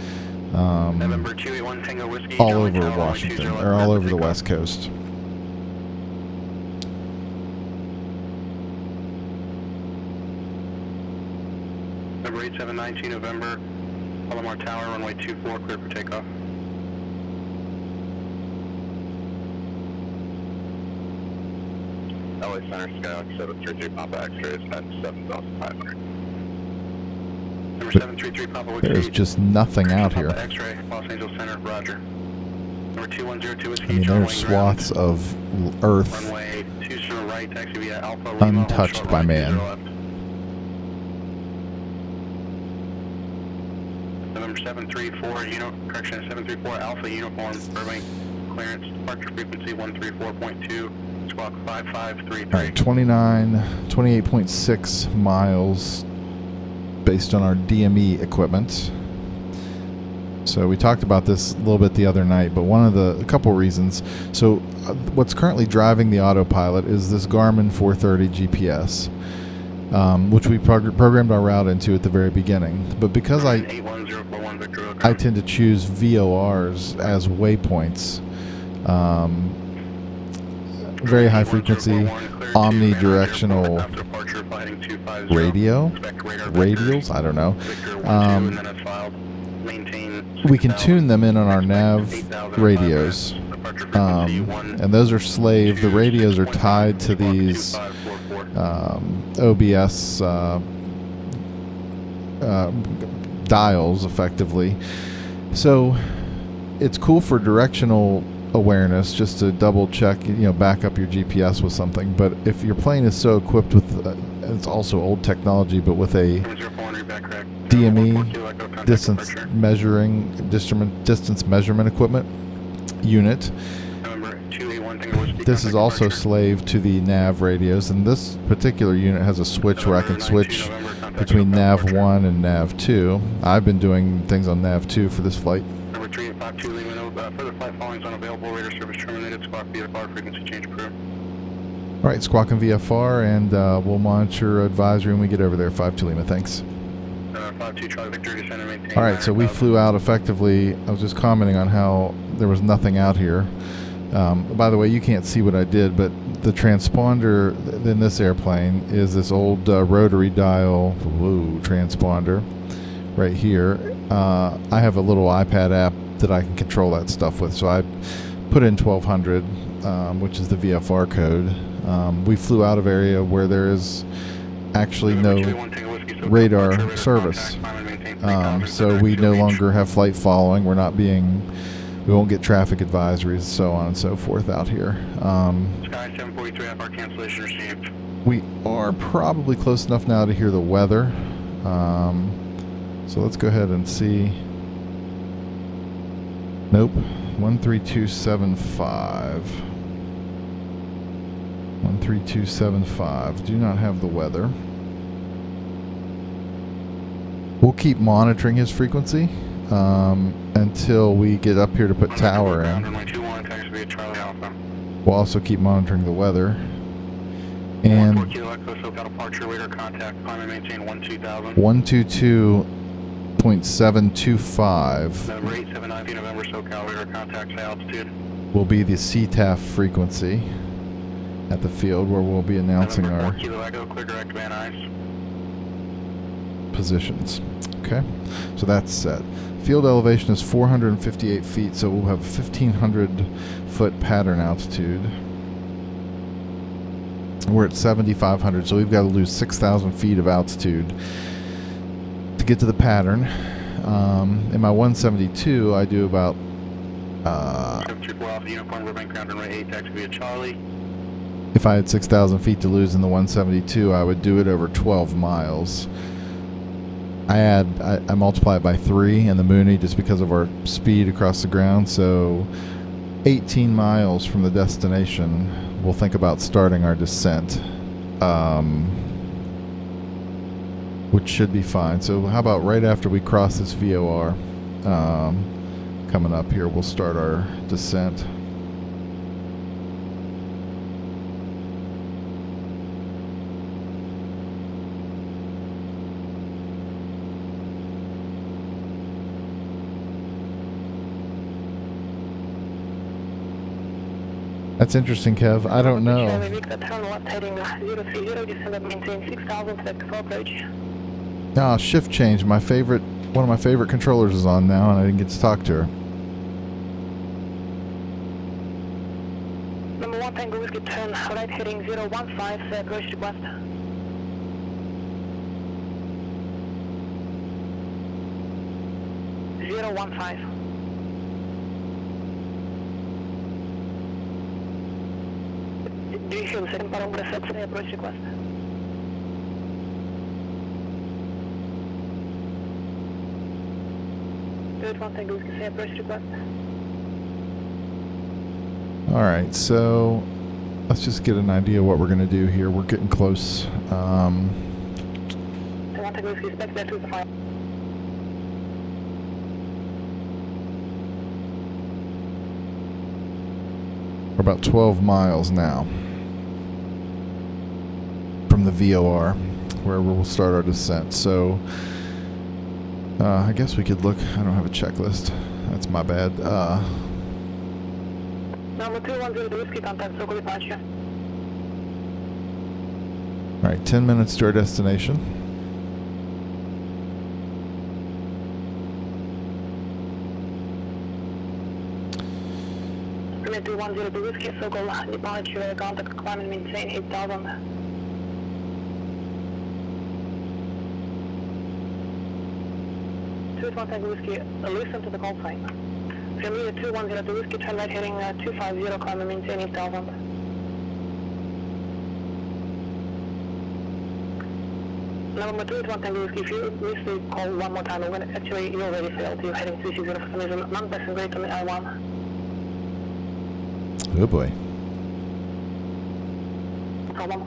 November 281 Tango Whiskey, all over Washington, or all over the West Coast. Number 8719 November, Palomar Tower, runway 24, clear for takeoff. LA Center, Skyhawk 733 Papa X-ray is at 7,500. Number 733 Papa Whiskey. There's just nothing out here. Papa X-ray, Los Angeles Center, roger. Number 2102 Whiskey. I mean, there's swaths of Earth runway 20 right, taxi via Alpha Lima, untouched by man. Number 734, 734 Alpha Uniform, Burbank, clearance, departure frequency 134.2, squawk 5533. All right, 28.6 miles based on our DME equipment. So we talked about this a little bit the other night, but a couple reasons. So what's currently driving the autopilot is this Garmin 430 GPS, which we programmed our route into at the very beginning. But because I tend to choose VORs as waypoints, very high frequency, omnidirectional radials, I don't know. We can tune them in on our nav radios, and those are slave. The radios are tied to these OBS dials, effectively. So it's cool for directional awareness, just to double check, back up your GPS with something. But if your plane is so equipped with, it's also old technology, but with a DME, distance measurement equipment unit. November 281 Tango Whiskey. This is also slave to the nav radios, and this particular unit has a switch where I can switch between nav 1 and nav 2. I've been doing things on nav 2 for this flight. Number 3852 Lima, further flight following is unavailable. Radar service terminated. Squawk VFR frequency change approved. All right, Squawk and VFR, and we'll monitor advisory when we get over there. 52 Lima, thanks. 52 Charlie Victor, descend and maintain. All right, so we flew out effectively. I was just commenting on how there was nothing out here. By the way, you can't see what I did, but the transponder in this airplane is this old rotary dial transponder right here. I have a little iPad app that I can control that stuff with, so I put in 1200, which is the VFR code. We flew out of area where there is actually no radar service, so we no longer have flight following. We won't get traffic advisories, so on and so forth out here. Sky 743 FR cancellation received. We are probably close enough now to hear the weather. So let's go ahead and see. Nope. 13275. 13275. Do not have the weather. We'll keep monitoring his frequency until we get up here to put tower in. We'll also keep monitoring the weather. And 122.725 November 879 November SoCal radar contact high altitude. will be the CTAF frequency at the field where we'll be announcing our positions. Okay, so that's set. Field elevation is 458 feet, so we'll have a 1,500 foot pattern altitude. We're at 7,500, so we've got to lose 6,000 feet of altitude to get to the pattern. In my 172, I do about if I had 6,000 feet to lose in the 172, I would do it over 12 miles. I multiply it by 3 in the Mooney just because of our speed across the ground, so 18 miles from the destination, we'll think about starting our descent, which should be fine. So how about right after we cross this VOR, coming up here, we'll start our descent. That's interesting, Kev. I don't know. Shift change. One of my favorite controllers is on now, and I didn't get to talk to her. Number 1 Tango Whiskey, turn right heading 015, approach request. Do you hear the second part of the reception approach request? Third 1 Tango Whiskey, say approach request. Alright, so let's just get an idea of what we're going to do here. We're getting close. So 1 Tango Whiskey, expect that to the fire. We're about 12 miles now from the VOR, where we'll start our descent. So I guess we could look. I don't have a checklist. That's my bad. Number 210 Whiskey, contact local departure. All right, 10 minutes to our destination. Permit 210 Whiskey, local departure, contact climb and maintain 8,000. Two 1 Tango Whiskey, listen to the call sign. Familiar 210 Whiskey, turn right heading 250, climb and maintain 8,000. November 2, 1 Tango Whiskey, if you miss the call one more time, I'm going to actually, you already failed. You're heading 360 for some reason. Non-passing rate on the I-1. Oh boy. Problem.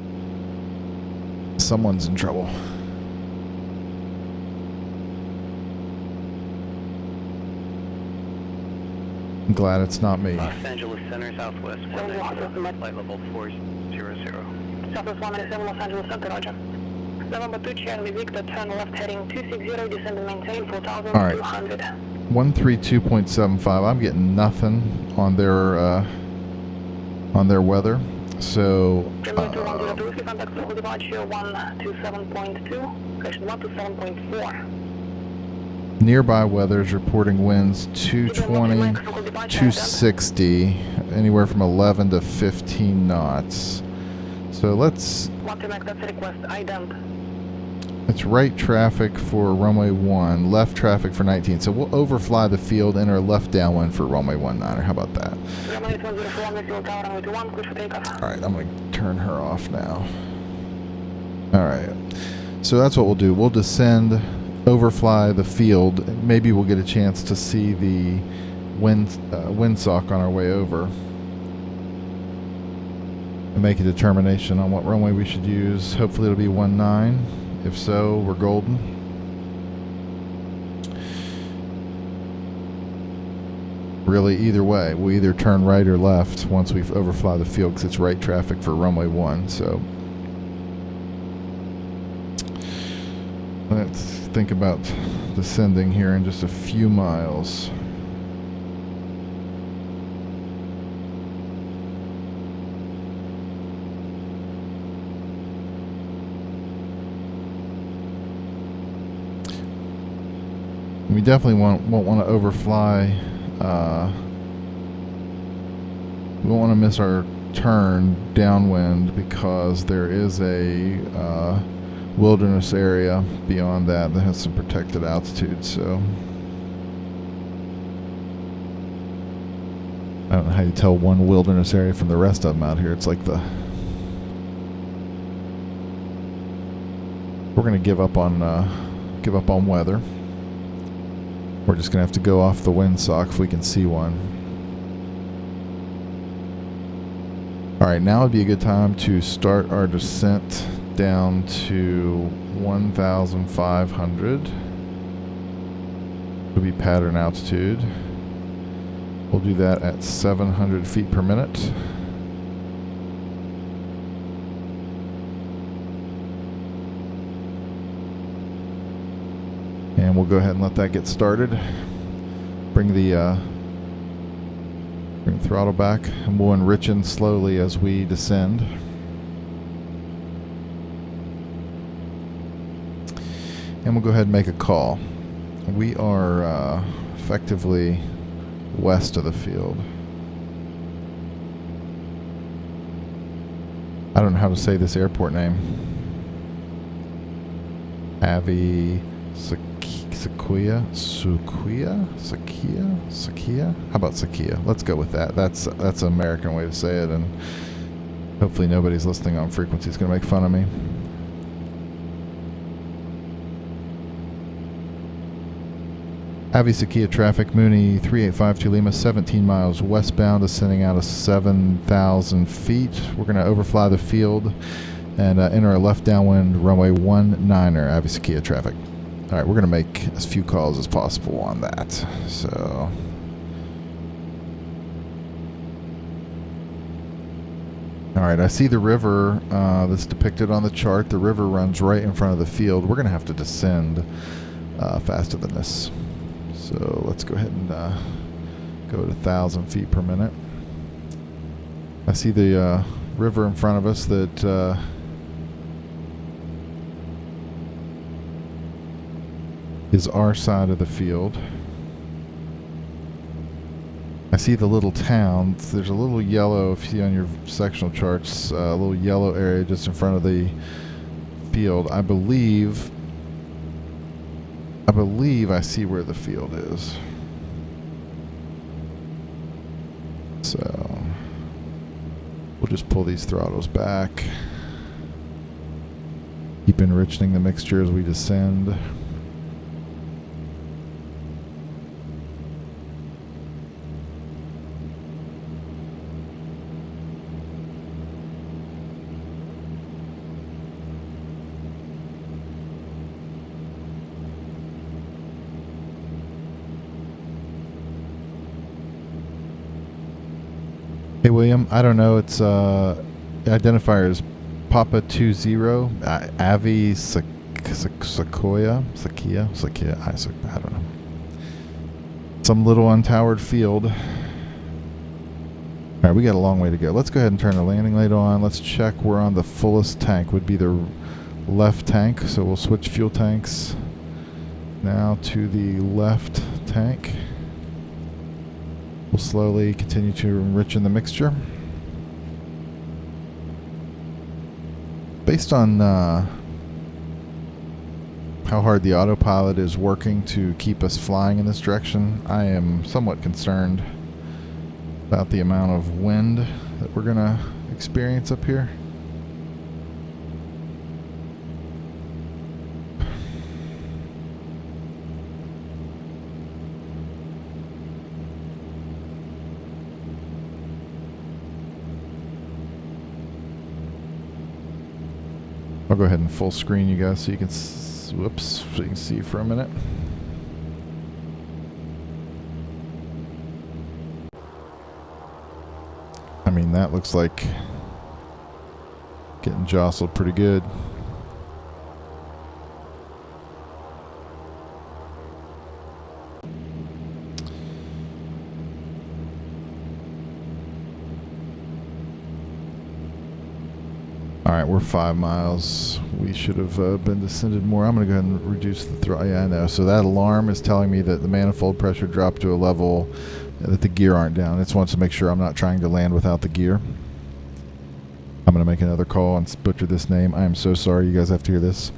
Someone's in trouble. I'm glad it's not me. Los Angeles Center, Southwest 190, flight level 400. Southwest 197, Los Angeles Center, roger. November 2, Charlie Victor, turn left heading 260, descend and maintain 4,200. 132.75. I'm getting nothing on their weather. So Germany 2102, whiskey contact local departure 127.2, correction 127.4. nearby weather is reporting winds 220, 260, anywhere from 11 to 15 knots. So let's. Want to make that request, ident. It's right traffic for runway 1, left traffic for 19. So we'll overfly the field, enter left downwind for runway 19. How about that? Germany 2104, Whiskey Tower, runway 21, clear for takeoff. All right, I'm going to turn her off now. All right. So that's what we'll do. We'll descend, overfly the field. Maybe we'll get a chance to see the windsock on our way over. And make a determination on what runway we should use. Hopefully it'll be 19. If so, we're golden. Really, either way, we'll either turn right or left once we overfly the field, because it's right traffic for runway 1. So let's think about descending here in just a few miles. We definitely won't want to overfly. We won't want to miss our turn downwind, because there is a wilderness area beyond that has some protected altitude. So I don't know how you tell one wilderness area from the rest of them out here. It's like we're going to give up on weather. We're just going to have to go off the windsock if we can see one. Alright, now would be a good time to start our descent down to 1,500. It'll be pattern altitude. We'll do that at 700 feet per minute. And we'll go ahead and let that get started. Bring the throttle back, and we'll enrich in slowly as we descend. And we'll go ahead and make a call. We are effectively west of the field. I don't know how to say this airport name. Sakia? How about Sakia? Let's go with that. That's an American way to say it, and hopefully nobody's listening on frequency is going to make fun of me. Avi Sakia traffic, Mooney 3852 Lima, 17 miles westbound, ascending out of 7,000 feet. We're going to overfly the field and enter a left downwind runway 19, Avi Sakia traffic. All right, we're going to make as few calls as possible on that. So all right, I see the river that's depicted on the chart. The river runs right in front of the field. We're going to have to descend faster than this. So let's go ahead and go to 1,000 feet per minute. I see the river in front of us that is our side of the field. I see the little town. There's a little yellow, if you see on your sectional charts, a little yellow area just in front of the field. I believe I see where the field is. So we'll just pull these throttles back. Keep enriching the mixture as we descend. Hey William, I don't know, it's identifier is Papa 20 Avi Sequoia, I don't know. Some little untowered field. Alright, we got a long way to go. Let's go ahead and turn the landing light on. Let's check we're on the fullest tank, would be the left tank. So we'll switch fuel tanks now to the left tank. We'll slowly continue to enrich in the mixture. Based on how hard the autopilot is working to keep us flying in this direction, I am somewhat concerned about the amount of wind that we're going to experience up here. I'll go ahead and full screen you guys so you can whoops, so you can see for a minute. I mean, that looks like getting jostled pretty good. Alright, we're 5 miles. We should have been descended more. I'm going to go ahead and reduce the throttle. Yeah, I know. So that alarm is telling me that the manifold pressure dropped to a level that the gear aren't down. It wants to make sure I'm not trying to land without the gear. I'm going to make another call and butcher this name. I am so sorry. You guys have to hear this.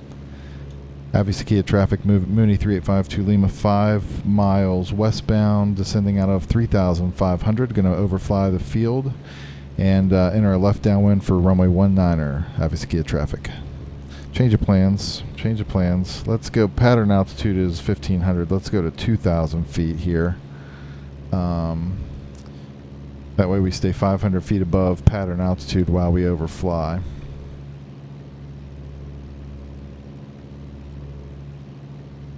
Avisakia traffic, Mooney 3852 Lima, 5 miles westbound, descending out of 3,500. Going to overfly the field and enter a left downwind for runway 19er, Avisakia traffic. Change of plans. Let's go. Pattern altitude is 1,500. Let's go to 2,000 feet here. That way we stay 500 feet above pattern altitude while we overfly.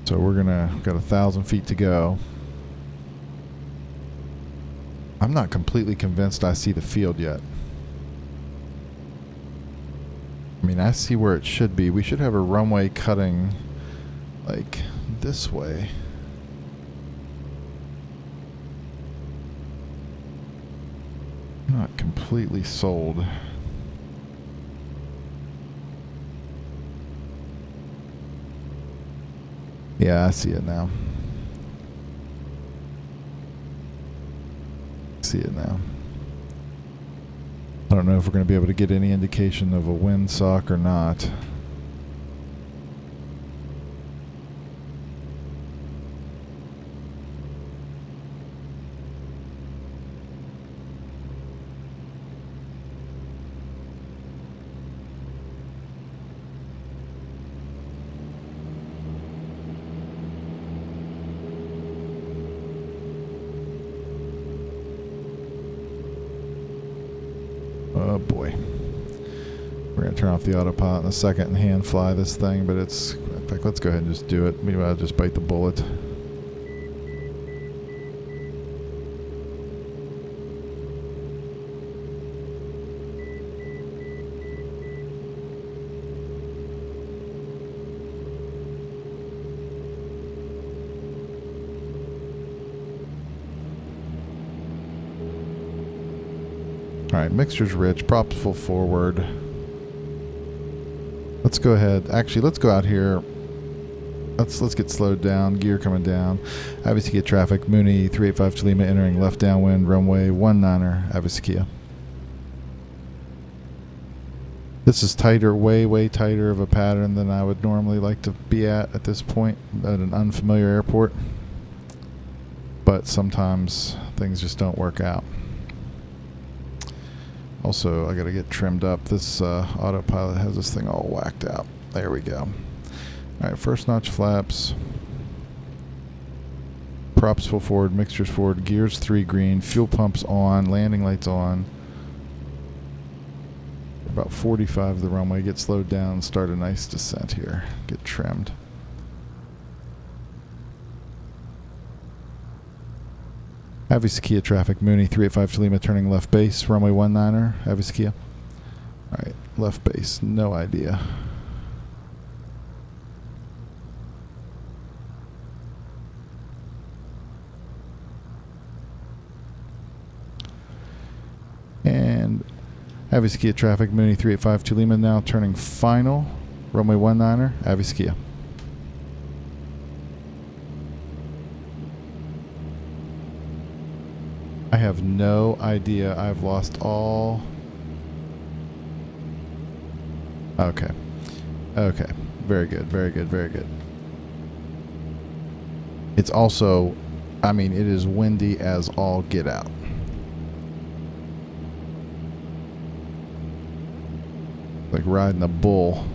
So we're got 1,000 feet to go. I'm not completely convinced I see the field yet. I mean, I see where it should be. We should have a runway cutting like this way. Not completely sold. Yeah, I see it now. I don't know if we're going to be able to get any indication of a windsock or not. Oh boy. We're going to turn off the autopilot in a second and hand fly this thing, but it's... In fact, let's go ahead and just do it. Maybe I'll just bite the bullet. Alright, mixture's rich, props full forward. Let's go ahead. Actually, let's go out here. Let's get slowed down. Gear coming down. Avisakia traffic. Mooney 385 Lima entering left downwind. Runway 19er. Avisakia. This is tighter, way tighter of a pattern than I would normally like to be at this point at an unfamiliar airport. But sometimes things just don't work out. Also, I gotta get trimmed up. This autopilot has this thing all whacked out. There we go. All right, first notch flaps. Props full forward, mixtures forward, gears 3 green, fuel pumps on, landing lights on. About 45 of the runway, get slowed down, start a nice descent here, get trimmed. Avisakia traffic, Mooney 385 to Lima, turning left base, runway 19er, Avisakia. Alright, left base, no idea. And Avisakia traffic, Mooney 385 to Lima, now turning final, runway 19er, Avisakia. I have no idea. I've lost all. Okay. Okay. Very good. Very good. Very good. It's also, I mean, it is windy as all get out. Like riding a bull.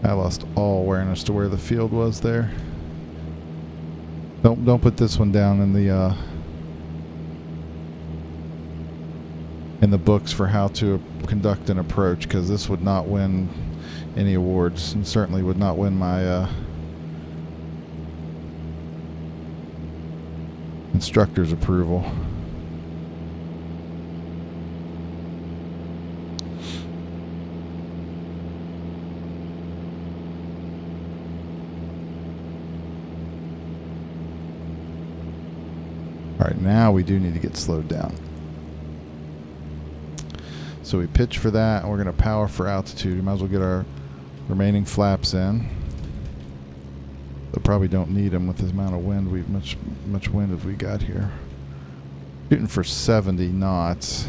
I lost all awareness to where the field was there. Don't put this one down in the books for how to conduct an approach, because this would not win any awards, and certainly would not win my instructor's approval. Alright, now we do need to get slowed down. So we pitch for that, and we're going to power for altitude. We might as well get our remaining flaps in. But probably don't need them with the amount of wind. Much wind have we got here? Shooting for 70 knots.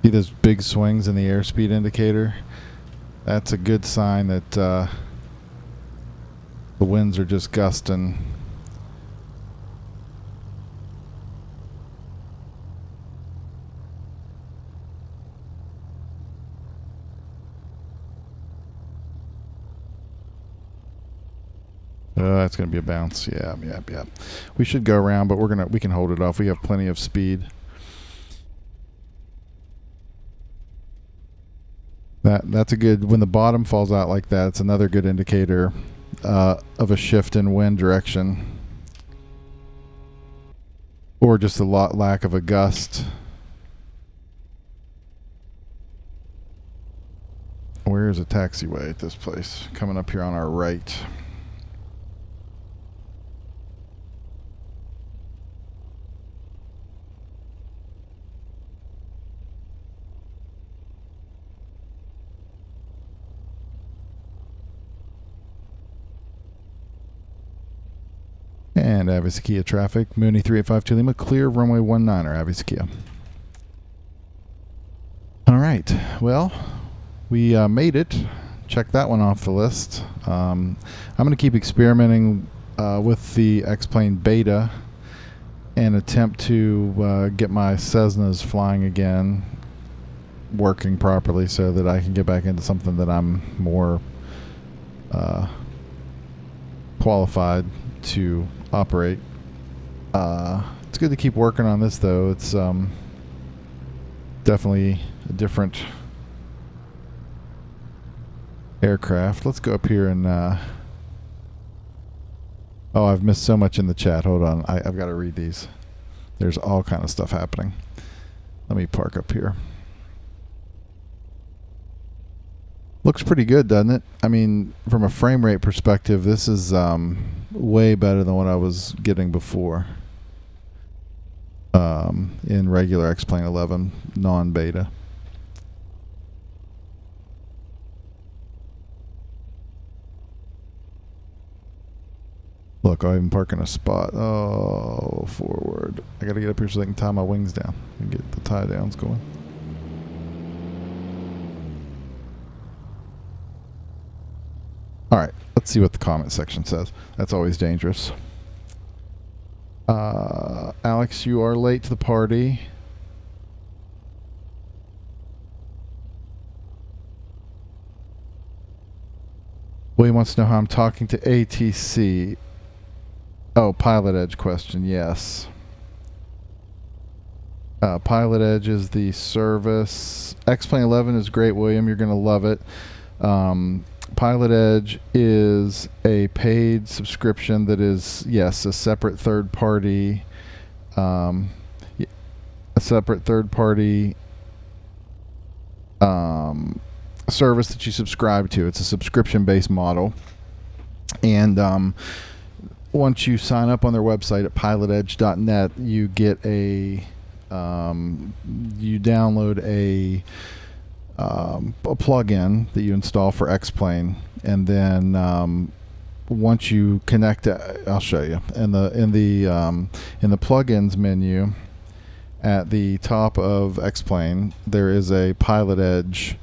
See those big swings in the airspeed indicator? That's a good sign that the winds are just gusting. That's going to be a bounce. Yeah. We should go around, but we can hold it off. We have plenty of speed. That's a good, when the bottom falls out like that, it's another good indicator of a shift in wind direction, or just a lack of a gust. Where is a taxiway at this place? Coming up here on our right. And Avisakia traffic, Mooney 385 to Lima, clear runway 19er, Avisakia. All right, well, we made it. Check that one off the list. I'm going to keep experimenting with the X-Plane Beta and attempt to get my Cessnas flying again, working properly, so that I can get back into something that I'm more qualified to operate. It's good to keep working on this, though. It's definitely a different aircraft. Let's go up here and oh, I've missed so much in the chat. Hold on, I've got to read these. There's all kind of stuff happening. Let me park up here. Looks pretty good, doesn't it? I mean, from a frame rate perspective, this is way better than what I was getting before in regular X-Plane 11 non-beta. Look, I even park in a spot. Oh, forward. I gotta get up here so I can tie my wings down and get the tie downs going. All right, let's see what the comment section says. That's always dangerous. Alex, you are late to the party. William wants to know how I'm talking to ATC. Oh, PilotEdge question, yes. PilotEdge is the service. X-Plane 11 is great, William. You're going to love it. PilotEdge is a paid subscription that is, yes, a separate third-party service that you subscribe to. It's a subscription-based model. And once you sign up on their website at pilotedge.net, you get you download a plugin that you install for X-Plane, and then once you connect, I'll show you in the plugins menu at the top of X-Plane. There is a PilotEdge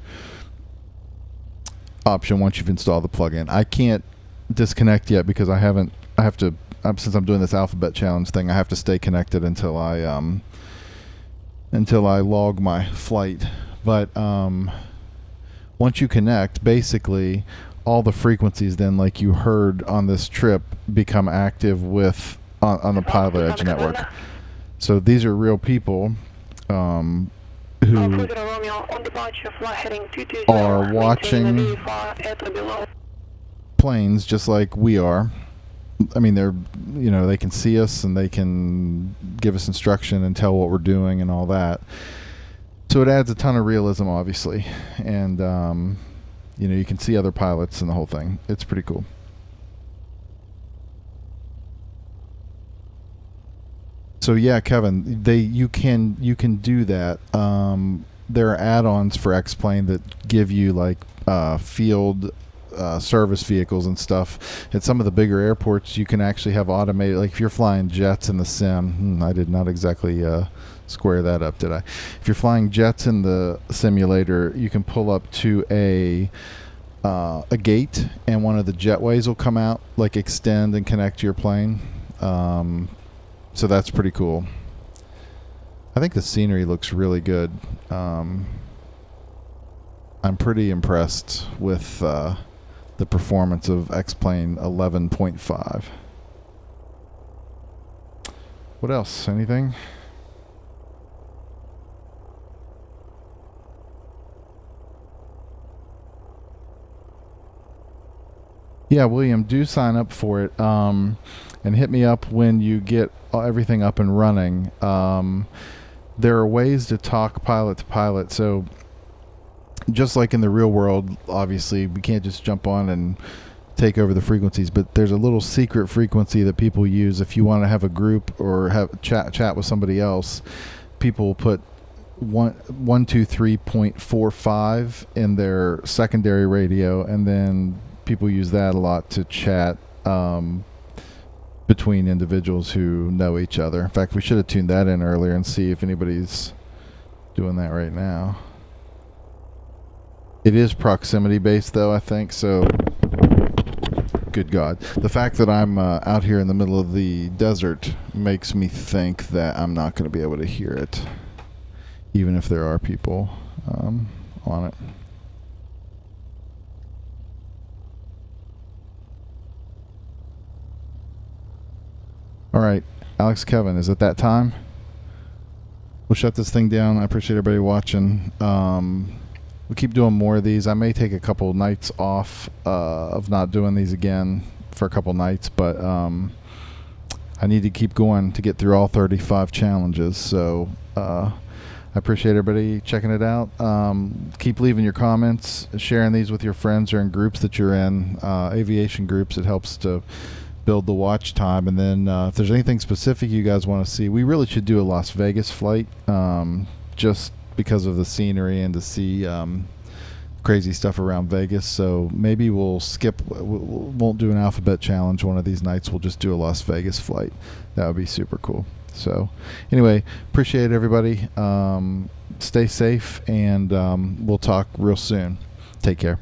option once you've installed the plugin. I can't disconnect yet because since I'm doing this alphabet challenge thing, I have to stay connected until I log my flight. But once you connect, basically all the frequencies then, like you heard on this trip, become active on the PilotEdge network. So these are real people who are watching planes just like we are. I mean, they can see us and they can give us instruction and tell what we're doing and all that. So it adds a ton of realism, obviously, and you can see other pilots and the whole thing. It's pretty cool. So yeah, Kevin, you can do that. There are add-ons for X-Plane that give you like field service vehicles and stuff. At some of the bigger airports, you can actually have automated, like if you're flying jets in the sim. I did not exactly square that up, did I? If you're flying jets in the simulator, you can pull up to a gate, and one of the jetways will come out, like extend and connect to your plane. So that's pretty cool. I think the scenery looks really good. I'm pretty impressed with the performance of X-Plane 11.5. What else? Anything? Yeah, William, do sign up for it, and hit me up when you get everything up and running. There are ways to talk pilot to pilot. So just like in the real world, obviously, we can't just jump on and take over the frequencies, but there's a little secret frequency that people use if you want to have a group or have chat with somebody else. People put 123.45 in their secondary radio, and then people use that a lot to chat between individuals who know each other. In fact, we should have tuned that in earlier and see if anybody's doing that right now. It is proximity based, though, I think. So, good God. The fact that I'm out here in the middle of the desert makes me think that I'm not going to be able to hear it, even if there are people on it. All right, Alex, Kevin, is it that time? We'll shut this thing down. I appreciate everybody watching. We'll keep doing more of these. I may take a couple nights off of not doing these again for a couple nights, but I need to keep going to get through all 35 challenges. So I appreciate everybody checking it out. Keep leaving your comments, sharing these with your friends or in groups that you're in, aviation groups. It helps to build the watch time. And then if there's anything specific you guys want to see, we really should do a Las Vegas flight, just because of the scenery and to see crazy stuff around Vegas. So maybe we'll won't do an alphabet challenge one of these nights. We'll just do a Las Vegas flight. That would be super cool. So anyway, appreciate everybody. Stay safe, and we'll talk real soon. Take care.